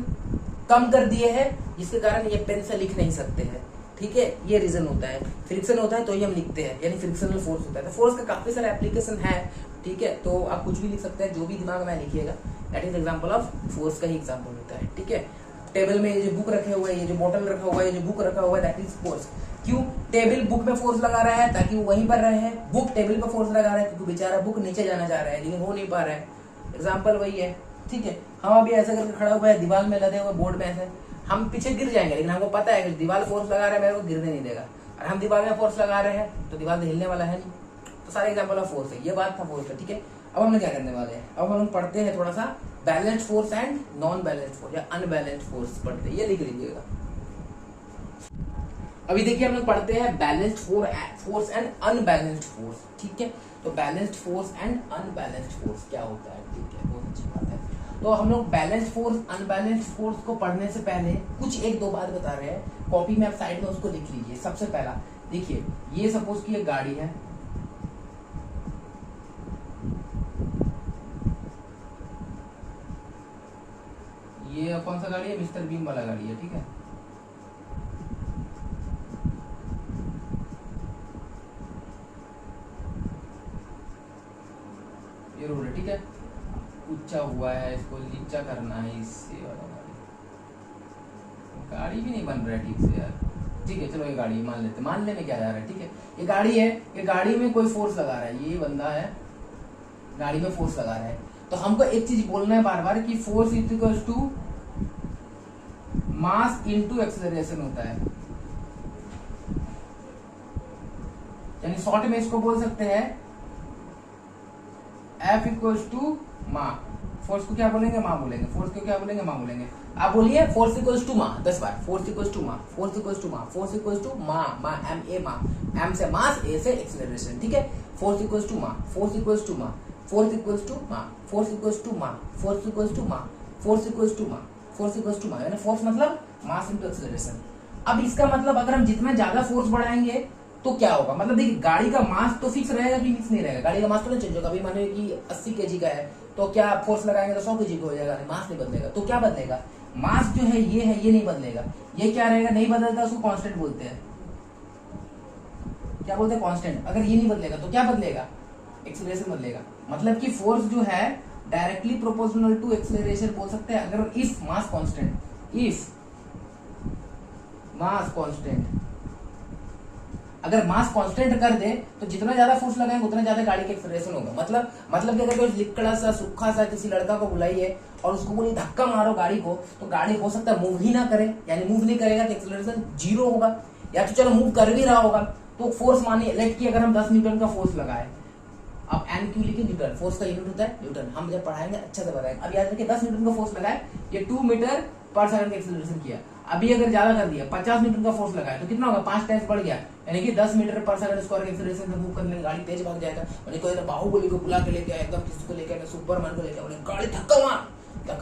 कम कर दिए है, जिसके कारण ये पेन से लिख नहीं सकते हैं, ठीक है। ये रीजन होता है, फ्रिक्शन होता है तो ही हम लिखते हैं, यानी फ्रिक्शनल फोर्स होता है। तो फोर्स का काफी सारे एप्लीकेशन है, ठीक है। तो आप कुछ भी लिख सकते हैं, जो भी दिमाग में लिखिएगा, that is example of force का ही एग्जांपल होता है, ठीक है। टेबल में ये जो बुक रखे हुए हैं, ये जो बोतल रखा हुआ है, ये जो बुक रखा हुआ है, दैट इज फोर्स। क्यों? टेबल बुक पे फोर्स लगा रहा है ताकि वो वहीं पर रहे, बुक टेबल पे फोर्स लगा रहा है क्योंकि बेचारा बुक नीचे जाना चाह रहा है लेकिन हो नहीं पा रहा है। एग्जाम्पल वही है, ठीक है। हम अभी ऐसा करके खड़ा हुआ है, दीवार में लदे हुए बोर्ड में ऐसे, हम पीछे गिर जाएंगे, लेकिन हमको पता है कि दीवार फोर्स लगा रहा है, मेरे को गिरने नहीं देगा। और हम दीवार में फोर्स लगा रहे हैं तो दीवार हिलने वाला है नहीं। तो सारे एग्जाम्पल ऑफ फोर्स है, ये बात था फोर्स का, ठीक है। अब हम क्या करने वाले हैं, अब हम पढ़ते हैं थोड़ा सा balanced force and non balanced force या अनबैलेंस्ड फोर्स पढ़ते हैं, ये लिख लीजिएगा। अभी देखिए हम लोग पढ़ते हैं balanced force and unbalanced force, ठीक है। तो balanced force and unbalanced force क्या होता है, ठीक है, बहुत अच्छी बात है। तो हम लोग बैलेंस्ड फोर्स अनबैलेंस्ड फोर्स को पढ़ने से पहले कुछ एक दो बात बता रहे हैं, कॉपी में आप साइड में उसको लिख लीजिए। सबसे पहला देखिए, ये सपोज की एक गाड़ी है, ये कौन सा गाड़ी है, मिस्टर बीम वाला गाड़ी है, ठीक है। ये रोड है, ठीक है, ऊंचा हुआ है, इसको नीचा करना है, इससे वाला गाड़ी भी नहीं बन रहा है ठीक से यार, ठीक है। चलो ये गाड़ी मान लेते, मान लेने क्या जा रहा है, ठीक है। ये गाड़ी है, ये गाड़ी में कोई फोर्स लगा रहा है, ये बंदा है गाड़ी में फोर्स लगा रहा है। तो हमको एक चीज बोलना है बार बार कि force equals to mass into acceleration होता है, यानी शॉर्ट में इसको बोल सकते हैं F इक्वल्स टू मा। फोर्स को क्या बोलेंगे, माँ बोलेंगे, फोर्स को क्या बोलेंगे, माँ बोलेंगे। आप बोलिए फोर्स इक्वल्स टू माँ 10 बार, फोर्स इक्वल्स टू माँ, फोर्स इक्वल्स टू माँ, फोर्स इक्वल्स टू माँ, माँ एम ए माँ, एम से मास, ए से एक्सेलरेशन, ठीक है। फोर्स इक्वल्स टू माँ, फोर्स इक्वल्स टू माँ, फोर्स इक्वल्स टू माँ, फोर्स इक्वल्स टू माँ, फोर्स इक्वल्स टू माँ, फोर्स इक्वल्स टू माँ, फोर्स इक्वल्स टू माँ, यानी फोर्स मतलब मास इनटू एक्सेलरेशन। अब इसका मतलब अगर हम जितना ज्यादा फोर्स बढ़ाएंगे तो क्या होगा, मतलब देखिए गाड़ी का मास तो फिक्स रहेगा कि फिक्स नहीं रहेगा, गाड़ी का मास तो नहीं चेंज होगा। अभी माने कि 80 kg का है तो क्या फोर्स लगाएंगे तो 100 kg का हो जाएगा, मास नहीं बदलेगा। तो क्या बदलेगा, मास जो है ये नहीं बदलेगा, ये क्या रहेगा, नहीं बदलता, उसको कांस्टेंट बोलते हैं। क्या बोलते हैं, कांस्टेंट। अगर ये नहीं बदलेगा तो क्या बदलेगा, एक्सेलरेशन बदलेगा। मतलब कि फोर्स जो है डायरेक्टली प्रोपोर्शनल टू एक्सेलरेशन बोल सकते हैं, अगर if mass constant, if mass constant, अगर मास कांस्टेंट कर दे तो जितना ज्यादा फोर्स लगाएंगे उतना ज्यादा गाड़ी का एक्सेलरेशन होगा। मतलब कि अगर कोई लिकड़ा सा सूखा सा किसी लड़का को बुलाइए और उसको बोलिए धक्का मारो गाड़ी को, तो गाड़ी हो सकता है मूव ही ना करे, यानी मूव नहीं करेगा तो एक्सेलरेशन 0 होगा। या तो चलो मूव कर भी रहा होगा तो फोर्स मानिए लेट की अगर हम 10 न्यूटन का फोर्स लगाए, अब एन क्यू लिखे, न्यूटन, फोर्स का यूनिट होता है न्यूटन, हम जब पढ़ाएंगे अच्छा से बताएंगे। अब याद रखिए 10 न्यूटन का फोर्स लगाए, ये 2 मीटर पर सेकंड का एक्सेलरेशन किया। अभी अगर ज्यादा कर दिया 50 न्यूटन का फोर्स लगाया तो कितना होगा, 5 टाइम्स बढ़ गया, यानी कि 10 मीटर पर सेकंड स्क्वायर के एक्सेलरेशन से मूव करने में गाड़ी तेज भाग जाएगा। यानी कोई बाहुबली को बुला के लेके आया, एकदम किसी को लेके आया, सुपरमैन को लेके आया, गाड़ी धक्का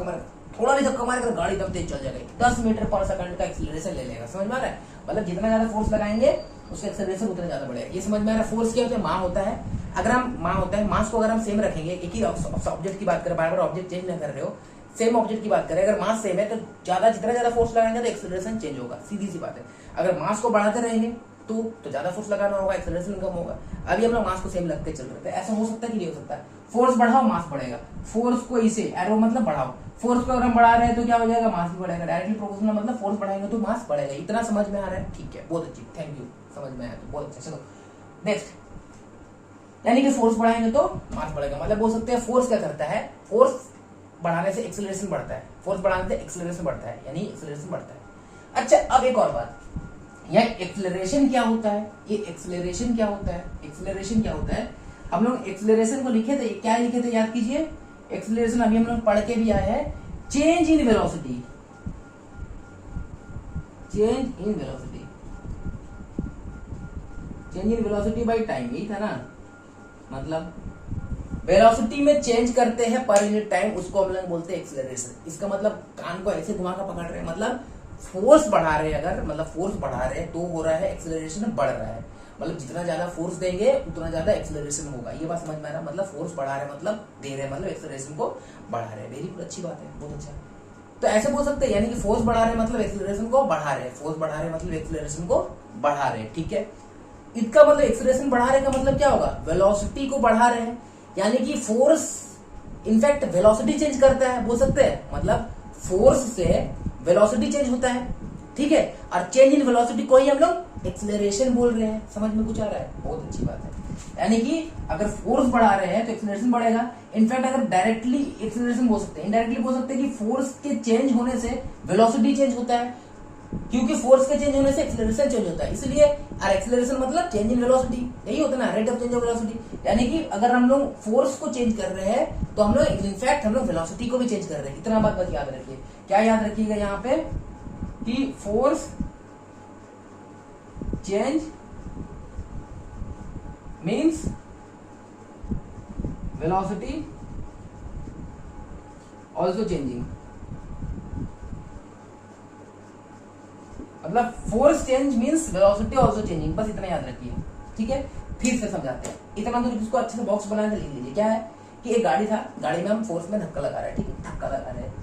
मार, थोड़ा भी धक्का मारेगा गाड़ी एकदम तेज चल जाएगी, 10 मीटर पर सेकंड का एक्सेलरेशन ले लेगा। समझ में आ रहा है, मतलब जितना ज्यादा फोर्स लगाएंगे उसका एक्सेलरेशन उतना ज्यादा बढ़ेगा। ये समझ में आ रहा है। फोर्स क्या होता है, मास होता है। अगर हम मास को अगर हम सेम रखेंगे, एक ही ऑब्जेक्ट की बात करें, बार बार ऑब्जेक्ट चेंज ना कर रहे हो, सेम ऑब्जेक्ट की बात करें, अगर मास सेम है तो जितना ज्यादा फोर्स लगाएंगे तो एक्सेलरेशन चेंज होगा, सीधी सी बात है। अगर मास को बढ़ाते रहेंगे तो ज्यादा फोर्स लगाना होगा, एक्सेलरेशन कम होगा। अभी हम लोग मास को सेम रख के चल रहे थे, ऐसा हो सकता है कि नहीं हो सकता। फोर्स बढ़ाओ मास बढ़ेगा, फोर्स को इसे एरो मतलब बढ़ाओ, फोर्स को अगर हम बढ़ा रहे हैं तो क्या हो जाएगा, मास भी बढ़ेगा। डायरेक्टली प्रोपोर्शनल मतलब फोर्स बढ़ाएंगे तो मास बढ़ेगा। इतना समझ में आ रहा है, ठीक है, बहुत अच्छी, थैंक यू, समझ में आया तो बहुत अच्छा। चलो नेक्स्ट, यानी कि फोर्स बढ़ाएंगे तो मास बढ़ेगा। मतलब बोल सकते हैं फोर्स क्या करता है, फोर्स बढ़ाने से एक्सेलरेशन बढ़ता है, फोर्स बढ़ाने से एक्सेलरेशन बढ़ता है, यानी एक्सेलरेशन बढ़ता है। अच्छा, अब एक और बात, यह एक्सेलरेशन क्या होता है, ये एक्सेलरेशन क्या होता है, एक्सेलरेशन क्या होता है, हम लोग एक्सेलरेशन को लिखे थे, क्या लिखे थे याद कीजिए, एक्सेलरेशन अभी हम लोग पढ़ के भी आए हैं, change in velocity, change in velocity, change in velocity by time, यही था ना, मतलब वेलोसिटी में चेंज करते हैं पर यूनिट टाइम, उसको हम लोग बोलते हैं एक्सेलरेशन। इसका मतलब कान को ऐसे घुमा कर पकड़ रहे हैं, मतलब फोर्स बढ़ा रहे हैं, अगर मतलब फोर्स बढ़ा रहे हैं तो हो रहा है एक्सेलरेशन बढ़ रहा है, मतलब जितना ज्यादा फोर्स देंगे उतना ज्यादा एक्सेलरेशन होगा। ये बात समझ में आ रहा है, मतलब फोर्स बढ़ा रहे हैं मतलब दे रहे हैं, मतलब एक्सेलरेशन को बढ़ा रहे हैं। वेरी गुड, अच्छी बात है, बहुत अच्छा। तो ऐसे बोल सकते हैं, यानी कि फोर्स बढ़ा रहे हैं मतलब एक्सेलरेशन को बढ़ा रहे हैं, फोर्स बढ़ा रहे हैं मतलब एक्सेलरेशन को बढ़ा रहे हैं, ठीक है। इसका मतलब एक्सेलरेशन बढ़ा रहे का मतलब क्या होगा, वेलोसिटी को बढ़ा रहे हैं, यानी कि फोर्स इनफैक्ट वेलोसिटी चेंज करता है, बोल सकते हैं, मतलब फोर्स से वेलोसिटी चेंज होता है, ठीक है। और चेंज इन वेलोसिटी को ही हम लोग एक्सेलरेशन बोल रहे हैं। समझ में कुछ आ रहा है, बहुत अच्छी बात है। यानी कि अगर फोर्स बढ़ा रहे हैं तो एक्सेलरेशन बढ़ेगा। इनफैक्ट अगर डायरेक्टली एक्सेलरेशन बोल सकते हैं, इनडायरेक्टली बोल सकते हैं कि फोर्स के चेंज होने से वेलोसिटी चेंज होता है, क्योंकि फोर्स के चेंज होने से एक्सेलरेशन चेंज होता है, इसलिए और एक्सेलरेशन मतलब चेंज इन वेलोसिटी, यही होता है ना, rate of change of velocity. यानी कि अगर हम लोग फोर्स को चेंज कर रहे हैं तो हम लोग इनफैक्ट हम लोग वेलोसिटी को भी चेंज कर रहे हैं। इतना बात बस याद रखिए। क्या याद रखिएगा यहाँ पे कि force change means velocity also changing, मतलब force change means velocity also changing, बस इतना याद रखिए, ठीक है। फिर से समझाते हैं, इतना तो इसको अच्छे से बॉक्स बना के लिख लीजिए। क्या है कि एक गाड़ी था, गाड़ी में हम फोर्स में धक्का लगा रहे हैं, ठीक है, धक्का लगा रहे हैं।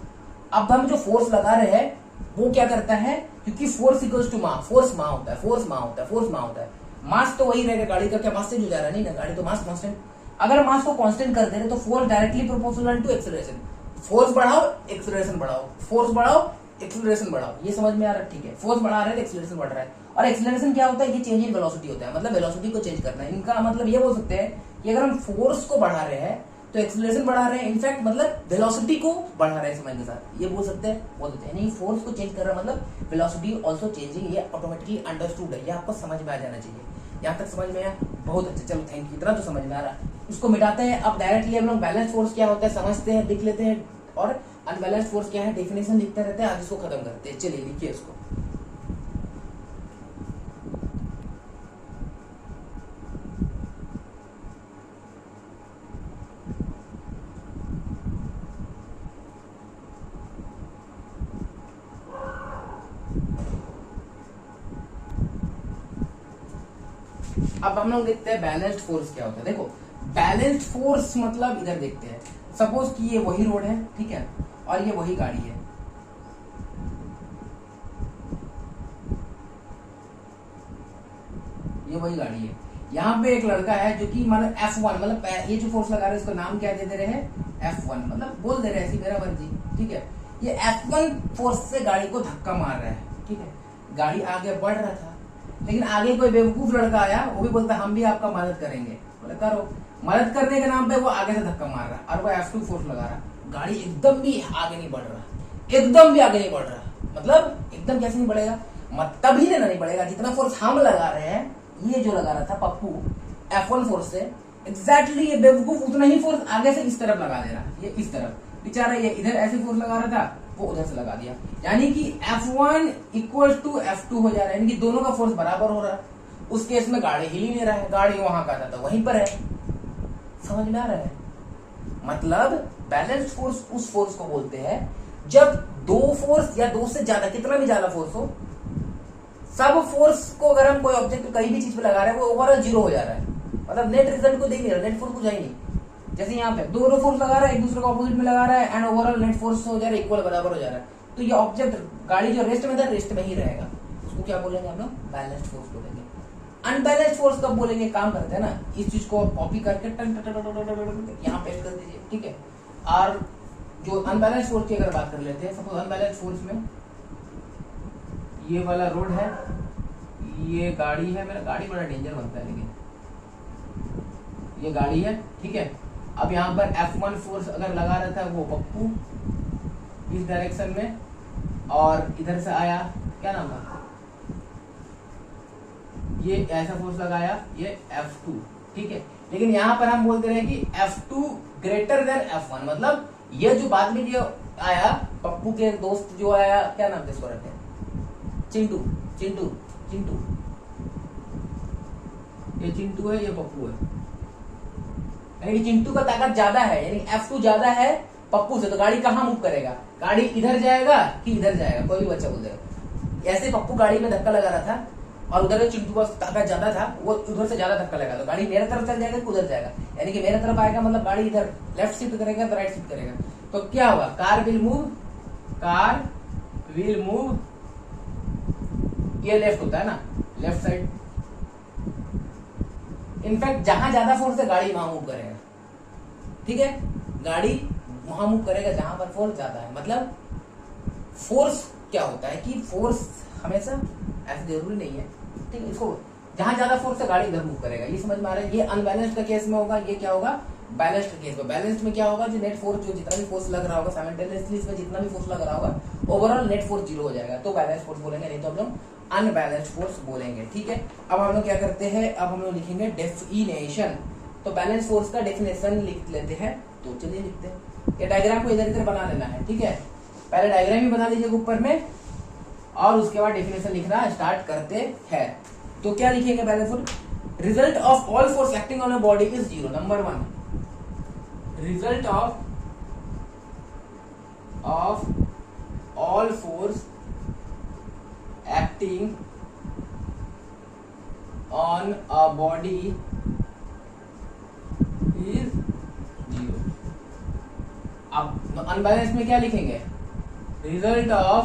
अब हम जो फोर्स लगा रहे हैं वो क्या करता है, क्योंकि force equals to mass, force mass होता है, फोर्स मास होता है, फोर्स मास होता है। मास तो वही रहेगा, गाड़ी का क्या मास चेंज हो जा रहा है, नहीं ना, गाड़ी तो मास कांस्टेंट। अगर मास को कांस्टेंट कर दे रहे तो force directly proportional to acceleration, force बढ़ाओ एक्सेलरेशन बढ़ाओ, फोर्स बढ़ाओ एक्सेलरेशन बढ़ाओ, ये समझ में आ रहा है, ठीक है। फोर्स बढ़ा रहे हैं तो एक्सेलरेशन बढ़ रहा है, और एक्सेलरेशन क्या होता है, ये चेंज इन वेलोसिटी होता है, मतलब वेलोसिटी को चेंज करना है। इनका मतलब ये बोल सकते हैं कि अगर हम फोर्स को बढ़ा रहे हैं तो एक्सेलरेशन बढ़ा रहे हैं, इनफैक्ट मतलब वेलोसिटी को बढ़ा रहे हैं समय के साथ, ये बोल सकते हैं, बोल सकते हैं। नहीं, फोर्स को चेंज कर रहा है मतलब वेलोसिटी आल्सो चेंजिंग, ये ऑटोमेटिकली अंडरस्टूड है, ये आपको समझ में आ जाना चाहिए। यहाँ तक समझ में आया, बहुत अच्छा, चलो थैंक यू, इतना तो समझ में आ रहा है। इसको मिटाते हैं, अब डायरेक्टली हम लोग बैलेंस फोर्स क्या होता है समझते हैं, लिख लेते हैं, और अनबैलेंस्ड फोर्स क्या है डेफिनेशन लिखते रहते हैं, आज इसको खत्म करते हैं। चलिए लिखिए इसको। अब हम लोग देखते हैं बैलेंस्ड फोर्स क्या होता है। देखो, बैलेंस्ड फोर्स मतलब इधर देखते हैं, सपोज कि ये वही रोड है, ठीक है, और ये वही गाड़ी है, ये वही गाड़ी है। यहाँ पे एक लड़का है जो कि मतलब F1, मतलब ये जो फोर्स लगा रहे हैं इसको नाम क्या दे रहे हैं, F1, मतलब बोल दे रहे हैं ऐसी मेरा मर्जी, ठीक है। ये F1 फोर्स से गाड़ी को धक्का मार रहा है, ठीक है। गाड़ी आगे बढ़ रहा था, लेकिन आगे कोई बेवकूफ लड़का आया, वो भी बोलता हम भी आपका मदद करेंगे, बोले करो। मदद करने के नाम पे वो आगे से धक्का मार रहा और वो F2 फोर्स लगा रहा, गाड़ी एकदम भी आगे नहीं बढ़ रहा, एकदम भी आगे नहीं बढ़ रहा, मतलब एकदम कैसे नहीं बढ़ेगा, तभी लेना नहीं बढ़ेगा जितना फोर्स हम लगा रहे हैं। ये जो लगा रहा था पप्पू F1 फोर्स से, एग्जैक्टली ये बेवकूफ उतना ही फोर्स आगे से इस तरफ लगा दे रहा, ये इस तरफ, बेचारा ये इधर ऐसे फोर्स लगा रहा था, वो उधर से लगा दिया, यानी कि F1 इक्वल टू F2 हो जा रहा है, यानी कि दोनों का फोर्स बराबर हो रहा है। उस केस में गाड़ी हिल ही नहीं रहा है, गाड़ी वहां का था तो वहीं पर है, समझ में आ रहा है। मतलब बैलेंस्ड फोर्स उस फोर्स को बोलते हैं जब दो फोर्स या दो से ज्यादा, कितना भी ज्यादा फोर्स हो, सब फोर्स को अगर हम कोई ऑब्जेक्ट कहीं भी चीज पे लगा रहे हैं वो ओवरऑल जीरो हो जा रहा है, मतलब नेट रिजल्ट को देख नहीं रहा, नेट फोर्स को जा ही नहीं। जैसे यहाँ पे दोनों फोर्स लगा रहा है, एक दूसरे को ऑपोजिट में लगा रहा है, एंड ओवरऑल नेट फोर्स हो जा रहा है, इक्वल बराबर हो जा रहा है, तो ये ऑब्जेक्ट गाड़ी जो रेस्ट में था रेस्ट में ही रहेगा, उसको क्या बोलेंगे हम लोग, बैलेंस्ड फोर्स बोलेंगे। अनबैलेंस्ड फोर्स कब बोलेंगे, काम करते हैं ना, इस चीज को कॉपी करके यहाँ पेस्ट कर दीजिए, ठीक है। और जो अनबैलेंस्ड फोर्स की अगर बात कर लेते हैं, सपोज अनबैलेंस्ड फोर्स में ये वाला रोड है, ये गाड़ी है, मेरा गाड़ी बड़ा डेंजर बनता है लेकिन ये गाड़ी है, ठीक है, अब यहाँ पर F1 फोर्स अगर लगा रहा था वो पप्पू इस डायरेक्शन में, और इधर से आया, क्या नाम था, ये ऐसा फोर्स लगाया, ये F2, ठीक है। लेकिन यहाँ पर हम बोलते रहे कि F2 ग्रेटर देन F1, मतलब ये जो बाद में जो आया पप्पू के दोस्त जो आया, क्या नाम था इसको रखे, चिंटू चिंटू चिंटू, ये चिंटू है, ये पप्पू है, यानी चिंटू का ताकत ज्यादा है, यानी F2 ज्यादा है पप्पू से, तो गाड़ी कहाँ मूव करेगा, गाड़ी इधर जाएगा कि इधर जाएगा, कोई भी बच्चा बोल देगा। ऐसे पप्पू गाड़ी में धक्का लगा रहा था और उधर चिंटू का ताकत ज्यादा था, वो उधर से ज्यादा धक्का लगा, तो गाड़ी मेरे तरफ चल जाएगा कि उधर जाएगा, यानी कि मेरे तरफ आएगा मतलब गाड़ी इधर लेफ्ट शिफ्ट करेगा तो राइट शिफ्ट करेगा, तो क्या होगा, कार विल मूव, ये लेफ्ट होता है ना, लेफ्ट साइड। इनफैक्ट जहां ज्यादा फोर्स है गाड़ी वहां मूव करेगा, ठीक है, गाड़ी वहां मूव करेगा जहां पर फोर्स ज्यादा है। मतलब फोर्स क्या होता है कि फोर्स हमेशा ऐसे जरूरी नहीं है, ठीक है, इसको जहां ज्यादा फोर्स है गाड़ी इधर मूव करेगा, ये समझ में आ रहा है। ये अनबैलेंस्ड का केस में होगा, ये क्या होगा, बैलेंस्ड का केस में। बैलेंस्ड में क्या होगा, जो नेट फोर्स, जो जितना भी फोर्स लग रहा होगा साइमल्टेनियसली, इसमें जितना भी फोर्स लग रहा होगा ओवरऑल नेट फोर्स 0 हो जाएगा, तो बैलेंस फोर्स बोलेंगे, नहीं तो हम लोग अनबैलेंस्ड फोर्स बोलेंगे, ठीक है। अब हम लोग क्या करते हैं, अब हम लोग लिखेंगे डेफिनेशन। तो बैलेंस फोर्स का डेफिनेशन लिख लेते हैं, तो चलिए लिखते हैं। ये डायग्राम को इधर इधर बना लेना है, ठीक है, पहले डायग्राम ही बना लीजिए ऊपर में, और उसके बाद डेफिनेशन लिखना स्टार्ट करते हैं। तो क्या लिखेंगे balance force, result of all force acting on a body is 0। Number 1, result of all force acting on a body is 0। अब अनबैलेंस में क्या लिखेंगे, रिजल्ट ऑफ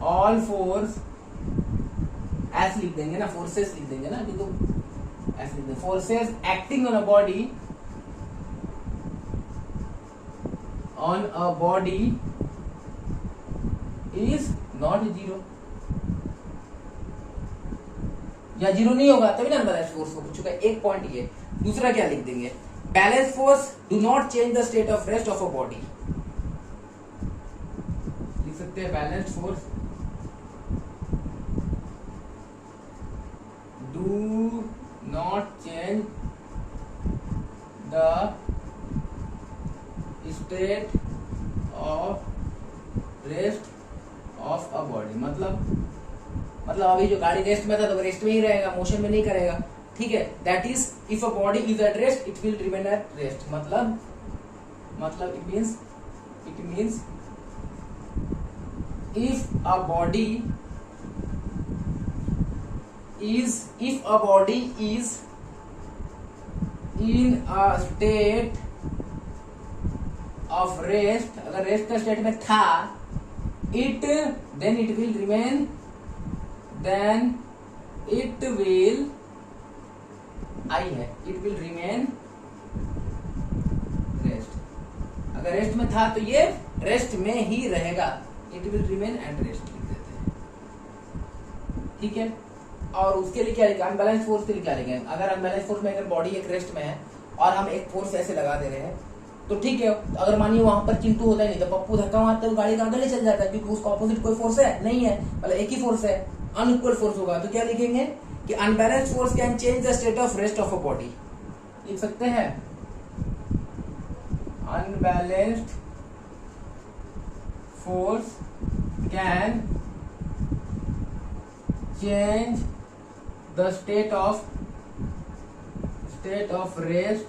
ऑल फोर्स, ऐसे लिख देंगे ना, फोर्सेस लिख देंगे ना, अभी तो ऐसे लिख देंगे, forces acting on a body is not 0, या 0 नहीं होगा तभी ना अनबैलेंस्ड फोर्स को पूछ चुका है, एक पॉइंट ये। दूसरा क्या लिख देंगे, balance force do not change the state of rest of a body, लिख सकते हैं balanced force do not change the state of rest of a body, मतलब अभी जो गाड़ी रेस्ट में था तो रेस्ट में ही रहेगा, मोशन में नहीं करेगा, ठीक है। That is if a body is at rest it will remain at rest, मतलब it means if a body is in a state of rest, अगर रेस्ट का स्टेट में था, then it will remain, then it will, I है, it will remain rest। अगर rest में था तो ये रेस्ट में ही रहेगा, it will remain at rest लिख देते हैं, ठीक है। और उसके लिए क्या लिखा, अनबैलेंस फोर्स के लिए क्या लिखेंगे, अगर अनबैलेंस फोर्स में अगर बॉडी एक रेस्ट में है और हम एक फोर्स ऐसे लगा दे रहे हैं, तो ठीक है, अगर मानिए वहां पर चिंटू होता ही नहीं तो पप्पू धक्का मारता है, गाड़ी का आगे ले चल जाता है, क्योंकि उसका ऑपोजिट कोई फोर्स है नहीं है, मतलब एक ही फोर्स है, अनइक्वल फोर्स होगा। तो क्या लिखेंगे कि unbalanced force can change the state of rest of a body, लिख सकते हैं, unbalanced force can change the state of rest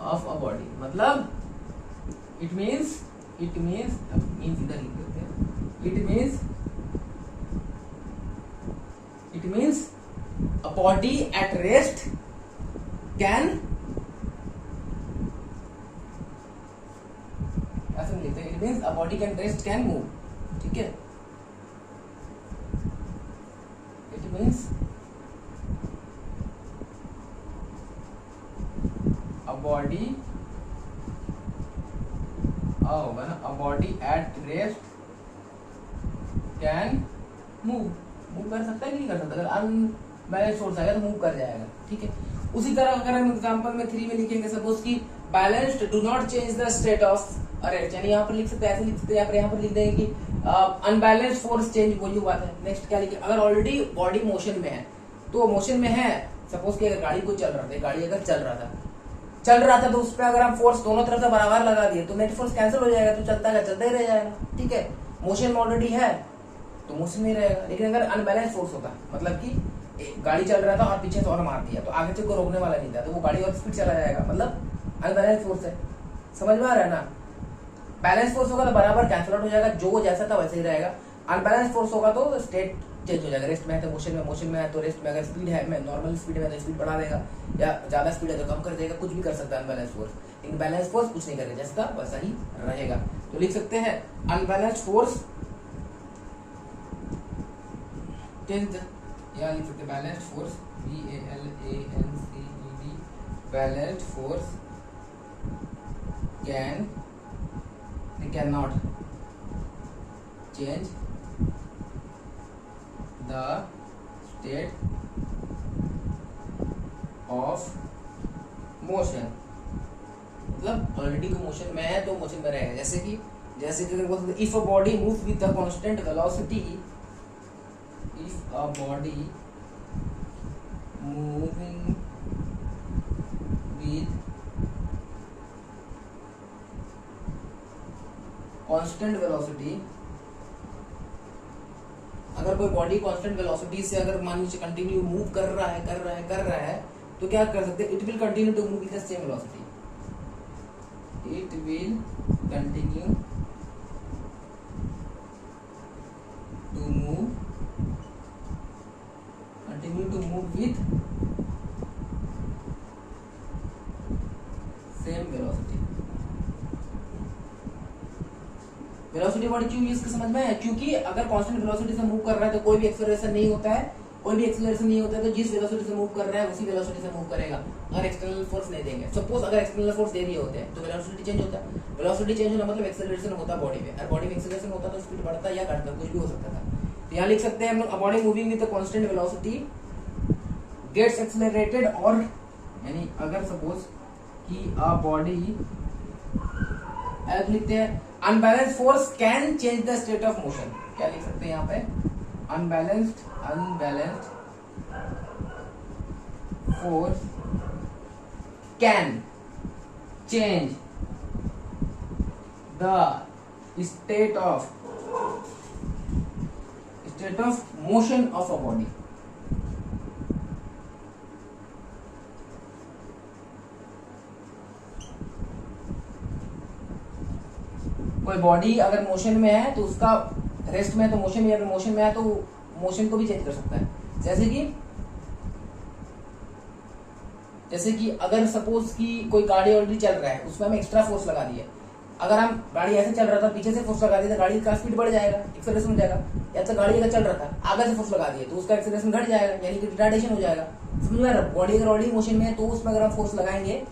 of a body, मतलब इट मीन्स इधर लिख देते हैं, it means a body at rest can, ऐसे लिखते हैं, it means a body can rest can move, ठीक है, इट मीन्स बॉडी होगा ना, a body at rest can move कर सकता है कि नहीं कर सकता, अगर अनबैलेंस फोर्स आएगा तो मूव कर जाएगा, ठीक है। उसी तरह अगर हम एग्जांपल में 3 में लिखेंगे सपोज की balanced do not change the state of अरे यानी यहाँ पर लिख सकते हैं, ऐसे लिख सकते हैं, यहाँ पर लिख देंगे कि अनबैलेंस्ड फोर्स चेंज, वही बात है। नेक्स्ट क्या लिखे, अगर ऑलरेडी बॉडी मोशन में है, तो मोशन में है, सपोज कि अगर गाड़ी को चल रहा था, गाड़ी अगर चल रहा था तो उस पर अगर आप फोर्स दोनों तरफ से बराबर लगा दिए तो नेट फोर्स कैंसिल हो जाएगा, तो चलता ही रह जाएगा। ठीक है, मोशन में ऑलरेडी है तो मोशन में रहेगा। लेकिन अगर अनबैलेंस फोर्स होता, मतलब कि गाड़ी चल रहा था और पीछे से और मार दिया, तो आगे से कोई रोकने वाला नहीं था, तो वो गाड़ी और स्पीड चला जाएगा, मतलब अनबैलेंस फोर्स है। समझ में आ रहा है ना? बैलेंस फोर्स होगा तो बराबर कैंसिल आउट हो जाएगा, जो जैसा था वैसे ही रहेगा। अनबैलेंस फोर्स होगा तो स्टेट चेंज हो जाएगा, रेस्ट में है तो मोशन में, मोशन में है तो रेस्ट में। अगर स्पीड है में नॉर्मल स्पीड में तो स्पीड बढ़ा देगा, या ज्यादा स्पीड है तो कम कर देगा, कुछ भी कर सकता है अनबैलेंस फोर्स। लेकिन बैलेंस फोर्स कुछ नहीं करेगा, जैसा था वैसा ही रहेगा। तो लिख सकते हैं अनबैलेंस फोर्स चेंज, या लिख सकते हैं balanced force, BALANCED, balanced force cannot change the state of motion, मतलब ऑलरेडी को मोशन में है तो मोशन में रहेगा। जैसे कि if a body move with the constant velocity, if a body moving with constant velocity, अगर कोई बॉडी कांस्टेंट वेलोसिटी से अगर मान लीजिए कंटिन्यू मूव कर रहा है तो क्या कर सकते हैं, it will continue to move with the same velocity, it will continue to move with same velocity. Velocity body क्यों यूज समझ में है, क्योंकि अगर कांस्टेंट वेलोसिटी से मूव कर रहा है तो कोई भी एक्सेलरेशन नहीं होता है, तो जिस वेलोसिटी से मूव कर रहा है उसी वेलोसिटी से मूव करेगा, अगर एक्सटर्नल फोर्स नहीं देंगे। सपोज अगर एक्सटर्नल फोर्स दे दिए होते हैं तो वेलोसिटी चेंज होता है, वेलोसिटी चेंज होना मतलब एक्सेलरेशन होता है बॉडी में, और बॉडी में एक्सेलरेशन होता तो स्पीड बढ़ता या घटता, कुछ भी हो सकता था। तो यहाँ लिख सकते हैं हम लोग, body moving with constant velocity gets accelerated, और यानी अगर सपोज कि अ बॉडी, लिखते हैं unbalanced force can change the state of motion, क्या लिख सकते हैं यहाँ पे, unbalanced force can change the state of motion of a body. कोई बॉडी अगर मोशन में है तो उसका रेस्ट में है तो मोशन में, अगर मोशन में है तो मोशन को भी चेंज कर सकता है। जैसे कि अगर सपोज कि कोई गाड़ी ऑलरेडी चल रहा है, उसमें हम एक्स्ट्रा फोर्स लगा दिए, अगर हम गाड़ी ऐसे चल रहा था पीछे से फोर्स लगा दिया तो गाड़ी का स्पीड बढ़ जाएगा, एक्सेलरेशन हो जाएगा। या तो गाड़ी अगर चल रहा था आगे से फोर्स लगा दिए तो उसका एक्सेलरेशन घट जाएगा, यानी कि रिटार्डेशन हो जाएगा। समझ में आ रहा है? बॉडी अगर ऑलरेडी मोशन में है तो उसमें अगर हम फोर्स लगाएंगे,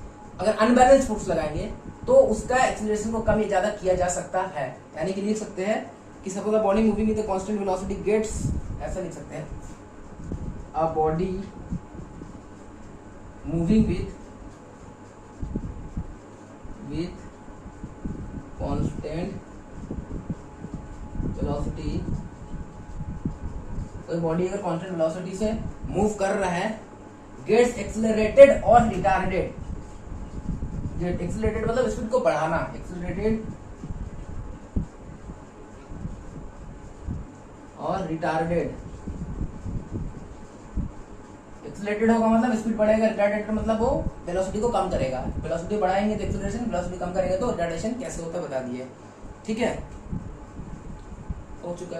अगर अनबैलेंस फोर्स लगाएंगे तो उसका एक्सेलरेशन को कम या ज्यादा किया जा सकता है। यानी कि लिख सकते हैं कि suppose a body moving with constant velocity gets, ऐसा लिख सकते हैं, a body moving with constant velocity, कोई बॉडी अगर कांस्टेंट वेलोसिटी से मूव कर रहा है, गेट्स एक्सेलरेटेड और रिटार्डेड। एक्सेलरेटेड मतलब स्पीड को बढ़ाना, एक्सेलरेटेड और रिटार्डेड। एक्सेलरेटेड होगा मतलब स्पीड बढ़ेगा, रिटार्डेड मतलब वो वेलोसिटी को कम करेगा। वेलोसिटी बढ़ाएंगे तो एक्सेलरेशन, वेलोसिटी कम करेंगे तो रिटार्डेशन कैसे होता है बता दिए। ठीक है, हो चुका।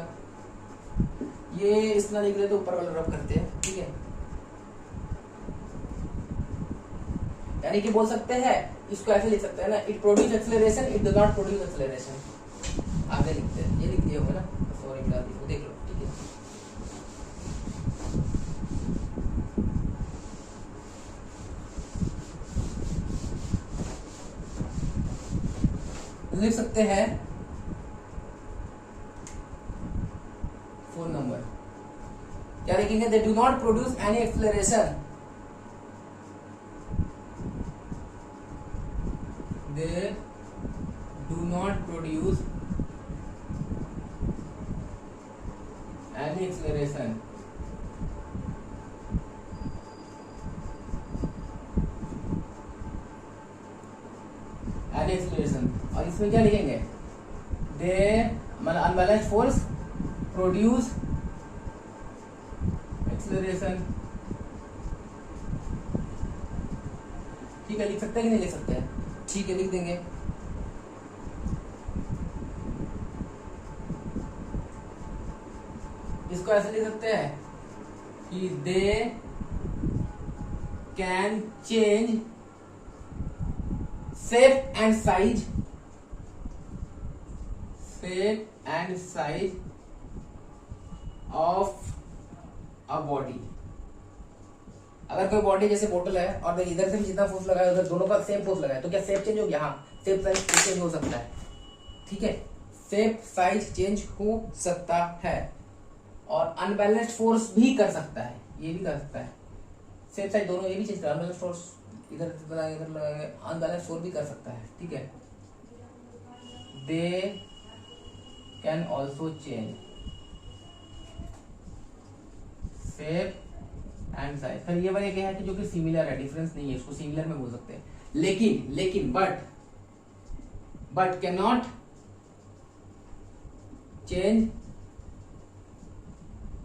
ये इतना लिख रहे तो ऊपर वाला रब करते हैं। ठीक है, यानी कि बोल सकते हैं इसको ऐसे लिख सकते हैं ना, it produce acceleration, it does not produce acceleration. आगे लिखते हैं, ये लिख दिए होंगे ना, सॉरी मिला दिया, देख लो। ठीक है, लिख सकते हैं 4 नंबर क्या लिखेंगे, they do not produce any acceleration, they do not produce any acceleration. और इसमें क्या लिखेंगे, दे मतलब अनबैलेंस्ड फोर्स प्रोड्यूस एक्सेलरेशन। ठीक है, लिख सकते हैं कि नहीं लिख सकते हैं? ठीक है, लिख देंगे। इसको ऐसे लिख सकते हैं कि दे can change shape and size of a body। अगर कोई बॉडी जैसे बोतल है और इधर से भी जितना फोर्स लगाया उधर दोनों का सेम फोर्स लगाया तो क्या शेप चेंज हो गया? हाँ, शेप साइज चेंज हो सकता है। ठीक है, शेप साइज चेंज हो सकता है और अनबैलेंस्ड फोर्स भी कर सकता है, ये भी कर सकता है। शेप साइज दोनों ये भी चेंज कर, अनबैलेंस्ड फोर्स इधर लगाएंगे इधर लगाएंगे, अनबैलेंस फोर्स भी कर सकता है। ठीक है, they can also change shape and size. फिर ये वाला क्या है कि जो कि सिमिलर है, डिफरेंस नहीं है, इसको सिमिलर में बोल सकते हैं। लेकिन but can not change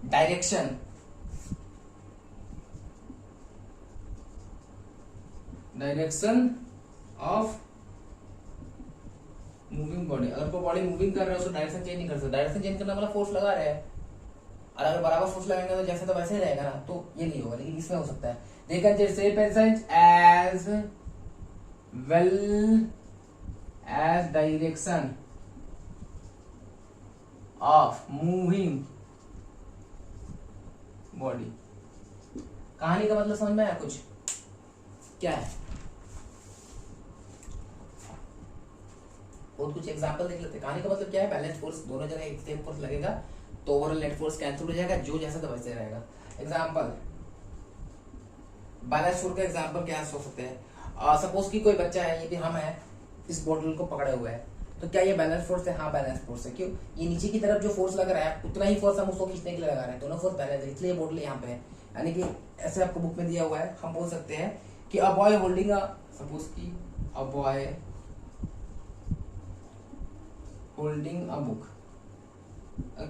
direction of moving body. अगर कोई बॉडी मूविंग कर रहा है उसको डायरेक्शन चेंज नहीं कर सकता। डायरेक्शन चेंज करना मतलब फोर्स लगा रहे हैं, और अगर बराबर फोर्स लगाएंगे तो जैसे तो वैसे ही रहेगा ना, तो ये नहीं होगा। लेकिन इसमें हो सकता है। They can change shape and size as well as direction of moving body. कहानी का मतलब समझ में आया कुछ? क्या है? बहुत कुछ एग्जांपल देख लेते हैं। कहानी का मतलब क्या है? बैलेंस फोर्स दोनों जगह एक सेम फोर्स लगेगा तो ओवरऑल नेट फोर्स कैंसिल हो जाएगा, जो जैसा तो वैसे रहेगा। एग्जांपल बैलेंस फोर्स का एग्जांपल क्या हो सकते हैं? सपोज कि कोई बच्चा है, ये भी हम है, इस बोतल को पकड़े हुए है, तो क्या ये बैलेंस फोर्स है? हाँ, बैलेंस फोर्स है। क्यों? ये नीचे की तरफ जो फोर्स लग रहा है उतना ही फोर्स हम उसको खींचने के लिए लगा रहे हैं, दोनों फोर्स बैलेंस है, इसलिए बोतल यहाँ पे है। यानी कि ऐसे आपको बुक में दिया हुआ है, हम बोल सकते हैं कि a boy holding a, suppose की a boy holding a book.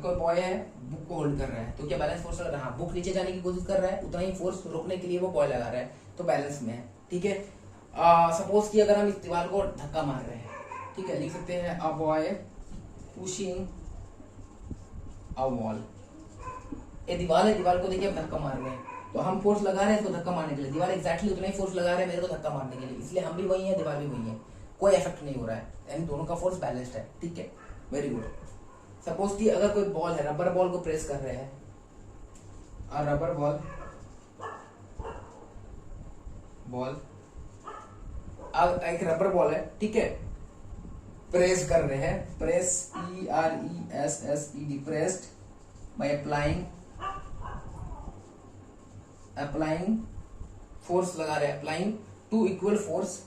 कोई बॉय है, बुक को होल्ड कर रहा है, तो क्या बैलेंस फोर्स लग रहा है? हाँ, बुक नीचे जाने की कोशिश कर रहा है, उतना ही फोर्स रोकने के लिए वो बॉय लगा रहा है, तो बैलेंस में है। ठीक है, सपोज कि अगर हम इस दीवार को धक्का मार रहे हैं, ठीक है, लिख सकते हैं a boy pushing a wall. ये दीवार है, दीवार को देखिए हम धक्का मार रहे हैं, तो हम फोर्स लगा रहे हैं इसको धक्का मारने के लिए। दीवार एक्जैक्टली उतना ही फोर्स लगा रहे हैं मेरे को धक्का मारने के लिए, इसलिए हम भी वही है, दीवार भी वही है, कोई इफेक्ट नहीं हो रहा है, यानी दोनों का फोर्स बैलेंस्ड है। ठीक है, वेरी गुड। सपोज कि अगर कोई बॉल है, रबर बॉल को प्रेस कर रहे हैं, और रबर बॉल अब एक रबर बॉल है, ठीक है, प्रेस कर रहे हैं, press PRESSED, pressed by applying force लगा रहे हैं, अप्लाइंग टू इक्वल फोर्स,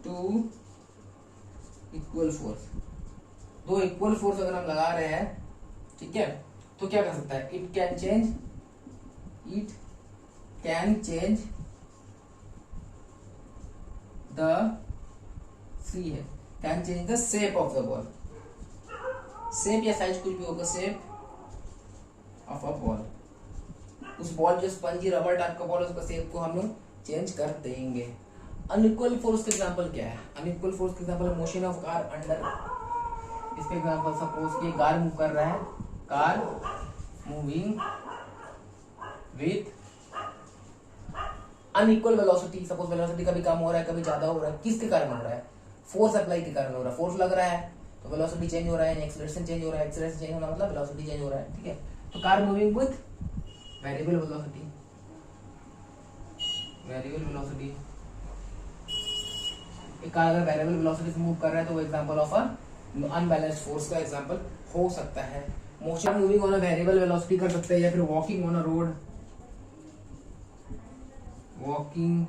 दो इक्वल फोर्स अगर हम लगा रहे हैं, ठीक है, तो क्या कर सकता है? इट कैन चेंज द सी है, can change the shape of the ball. Shape या साइज कुछ भी होगा, शेप ऑफ अ बॉल। उस बॉल जो स्पंजी रबर टाइप का बॉल है, उसका शेप को हम लोग चेंज कर देंगे। अनइक्वल फोर्स का एग्जांपल क्या है? अनइक्वल फोर्स का example motion of car under. इसका एग्जांपल सपोज कि कार मूव कर रहा है, car moving with unequal velocity. Suppose velocity कभी कम हो रहा है, कभी ज्यादा हो रहा है, किसके कारण हो रहा है? फोर्स अप्लाई के कारण हो रहा है। फोर्स लग रहा है तो वेलोसिटी चेंज हो रहा है, एक्सेलरेशन चेंज हो रहा है, एक्सेलरेशन चेंज होना मतलब वेलोसिटी चेंज हो रहा है। ठीक है, तो car moving with variable velocity, एक कार अगर वेरिएबल वेलोसिटी से मूव कर रहा है तो वो एग्जांपल ऑफ अनबैलेंस्ड फोर्स का एग्जांपल हो सकता है। Motion moving on a variable velocity कर सकते हैं, या फिर walking on a road, walking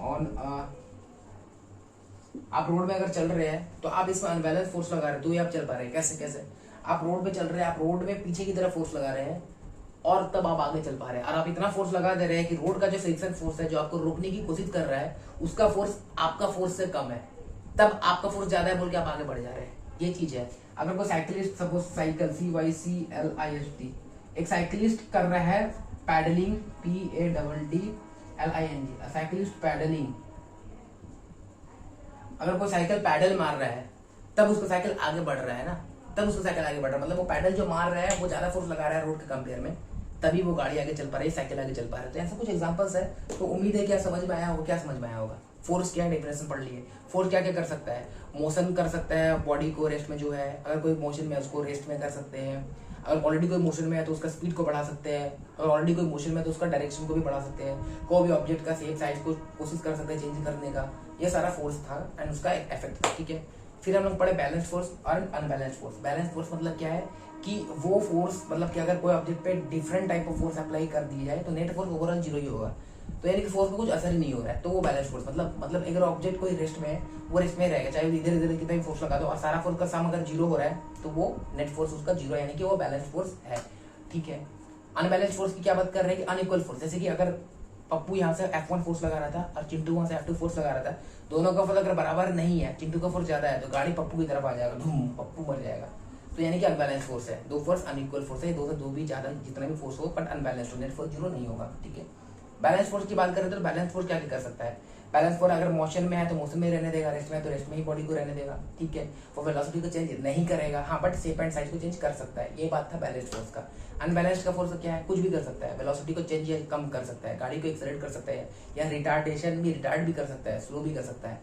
on a आप रोड में अगर चल रहे हैं तो आप इसमें अनबैलेंस फोर्स लगा रहे हैं तो ही आप चल पा रहे हैं। कैसे कैसे? आप रोड पे चल रहे हैं, आप रोड में पीछे की तरफ फोर्स लगा रहे हैं और तब आप आगे चल पा रहे हैं। और आप इतना फोर्स लगा दे रहे हैं कि रोड का जो फ्रिक्शन फोर्स है जो आपको रोकने की कोशिश कर रहा है उसका फोर्स आपका फोर्स से कम है, तब आपका फोर्स ज्यादा है बोल के आप आगे बढ़ जा रहे हैं। ये चीज है। अगर कोई साइकिलिस्ट, सपोज साइकिल CYCLIST, एक साइकिलिस्ट कर रहा है पैडलिंग PADDLING, साइकिलिस्ट पैडलिंग, अगर कोई साइकिल पैडल मार रहा है तब उसका साइकिल आगे बढ़ रहा है ना, तब उसका साइकिल आगे बढ़ रहा है, मतलब वो पैडल जो मार रहा है वो ज्यादा फोर्स लगा रहा है रोड के कंपेयर में, तभी वो गाड़ी आगे चल पा रही है, साइकिल आगे चल पा रहा है। तो ऐसा कुछ एग्जांपल्स है। तो उम्मीद है क्या समझ में आया होगा। क्या समझ में आया होगा? फोर्स क्या है, डेफिनेशन पढ़ लिए। फोर्स क्या क्या कर सकता है? मोशन कर सकता है, बॉडी को रेस्ट में जो है, अगर कोई मोशन में है उसको रेस्ट में कर सकते हैं। अगर ऑलरेडी कोई मोशन में है तो उसका स्पीड को बढ़ा सकते हैं, अगर ऑलरेडी कोई मोशन में है तो उसका डायरेक्शन को भी बढ़ा सकते हैं। कोई भी ऑब्जेक्ट का शेप साइज को कोशिश कर सकते हैं चेंज करने का। ये सारा फोर्स था एंड उसका एक इफेक्ट था। ठीक है, फिर हम लोग पढ़े बैलेंस फोर्स और अनबैलेंस फोर्स। बैलेंस फोर्स मतलब क्या है कि वो फोर्स, मतलब कि अगर कोई ऑब्जेक्ट पे different type of force apply कर दी जाए तो नेट फोर्स ओवरऑल जीरो ही होगा, तो यानी कि फोर्स में कुछ असर ही नहीं हो रहा है, तो वो बैलेंस फोर्स। मतलब अगर ऑब्जेक्ट कोई रेस्ट में है वो रेस्ट में रहेगा, चाहे इधर इधर कितना भी फोर्स लगा दो और सारा फोर्स का सम अगर जीरो हो रहा है तो वो नेट फोर्स उसका जीरो, यानी कि वो बैलेंस फोर्स है। ठीक है। अनबैलेंस फोर्स की क्या बात कर रहे हैं कि अनइक्वल फोर्स, जैसे कि अगर पप्पू यहाँ से F1 फोर्स लगा रहा था और चिंटू वहां से F2 फोर्स लगा रहा था, दोनों का फोर्स अगर बराबर नहीं है, चिंटू का फोर्स ज्यादा है तो गाड़ी पप्पू की तरफ आ जाएगा, धूम, पप्पू मर जाएगा। तो यानी कि अनबैलेंस फोर्स है। दो फोर्स अनइक्वल फोर्स है, दो से दो भी ज्यादा जितना भी फोर्स हो बट अनबैलेंस हो, नेट फोर्स जीरो नहीं होगा। ठीक है। बैलेंस फोर्स की बात करें तो बैलेंस फोर्स क्या कर सकता है? बैलेंस फोर्स अगर मोशन में है तो मोशन में रहने देगा, रेस्ट में है तो रेस्ट में ही बॉडी को रहने देगा। ठीक है। वो वेलोसिटी को चेंज नहीं करेगा, हाँ, बट शेप एंड साइज को चेंज कर सकता है। ये बात था बैलेंस फोर्स का। अनबैलेंस्ड का फोर्स क्या है? कुछ भी कर सकता है, वेलोसिटी को चेंज या कम कर सकता है, गाड़ी को एक्सेलरेट कर सकता है, या रिटार्डेशन भी रिटार्ड भी कर सकता है, स्लो भी कर सकता है,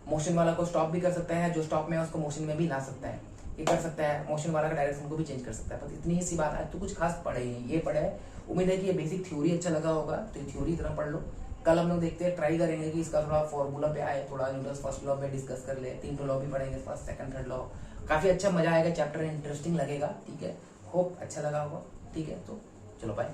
मोशन वाला को स्टॉप भी कर सकता है, जो स्टॉप में है उसको मोशन में भी ला सकता है, ये कर सकता है, मोशन वाला का डायरेक्शन को भी चेंज कर सकता है। बस इतनी ही सी बात है, तो कुछ खास पढ़े ही ये पढ़े है। उम्मीद है कि ये बेसिक थ्योरी अच्छा लगा होगा, तो ये थ्योरी इतना पढ़ लो। कल हम लोग देखते हैं, ट्राई करेंगे कि इसका थोड़ा फॉर्मूला पे आए, थोड़ा न्यूटन्स फर्स्ट लॉ पे डिस्कस कर ले, 3 लॉ भी पढ़ेंगे, फर्स्ट सेकंड थर्ड लॉ। काफी अच्छा मजा आएगा, चैप्टर इंटरेस्टिंग लगेगा। ठीक है, होप अच्छा लगा होगा। ठीक है, तो चलो बाय।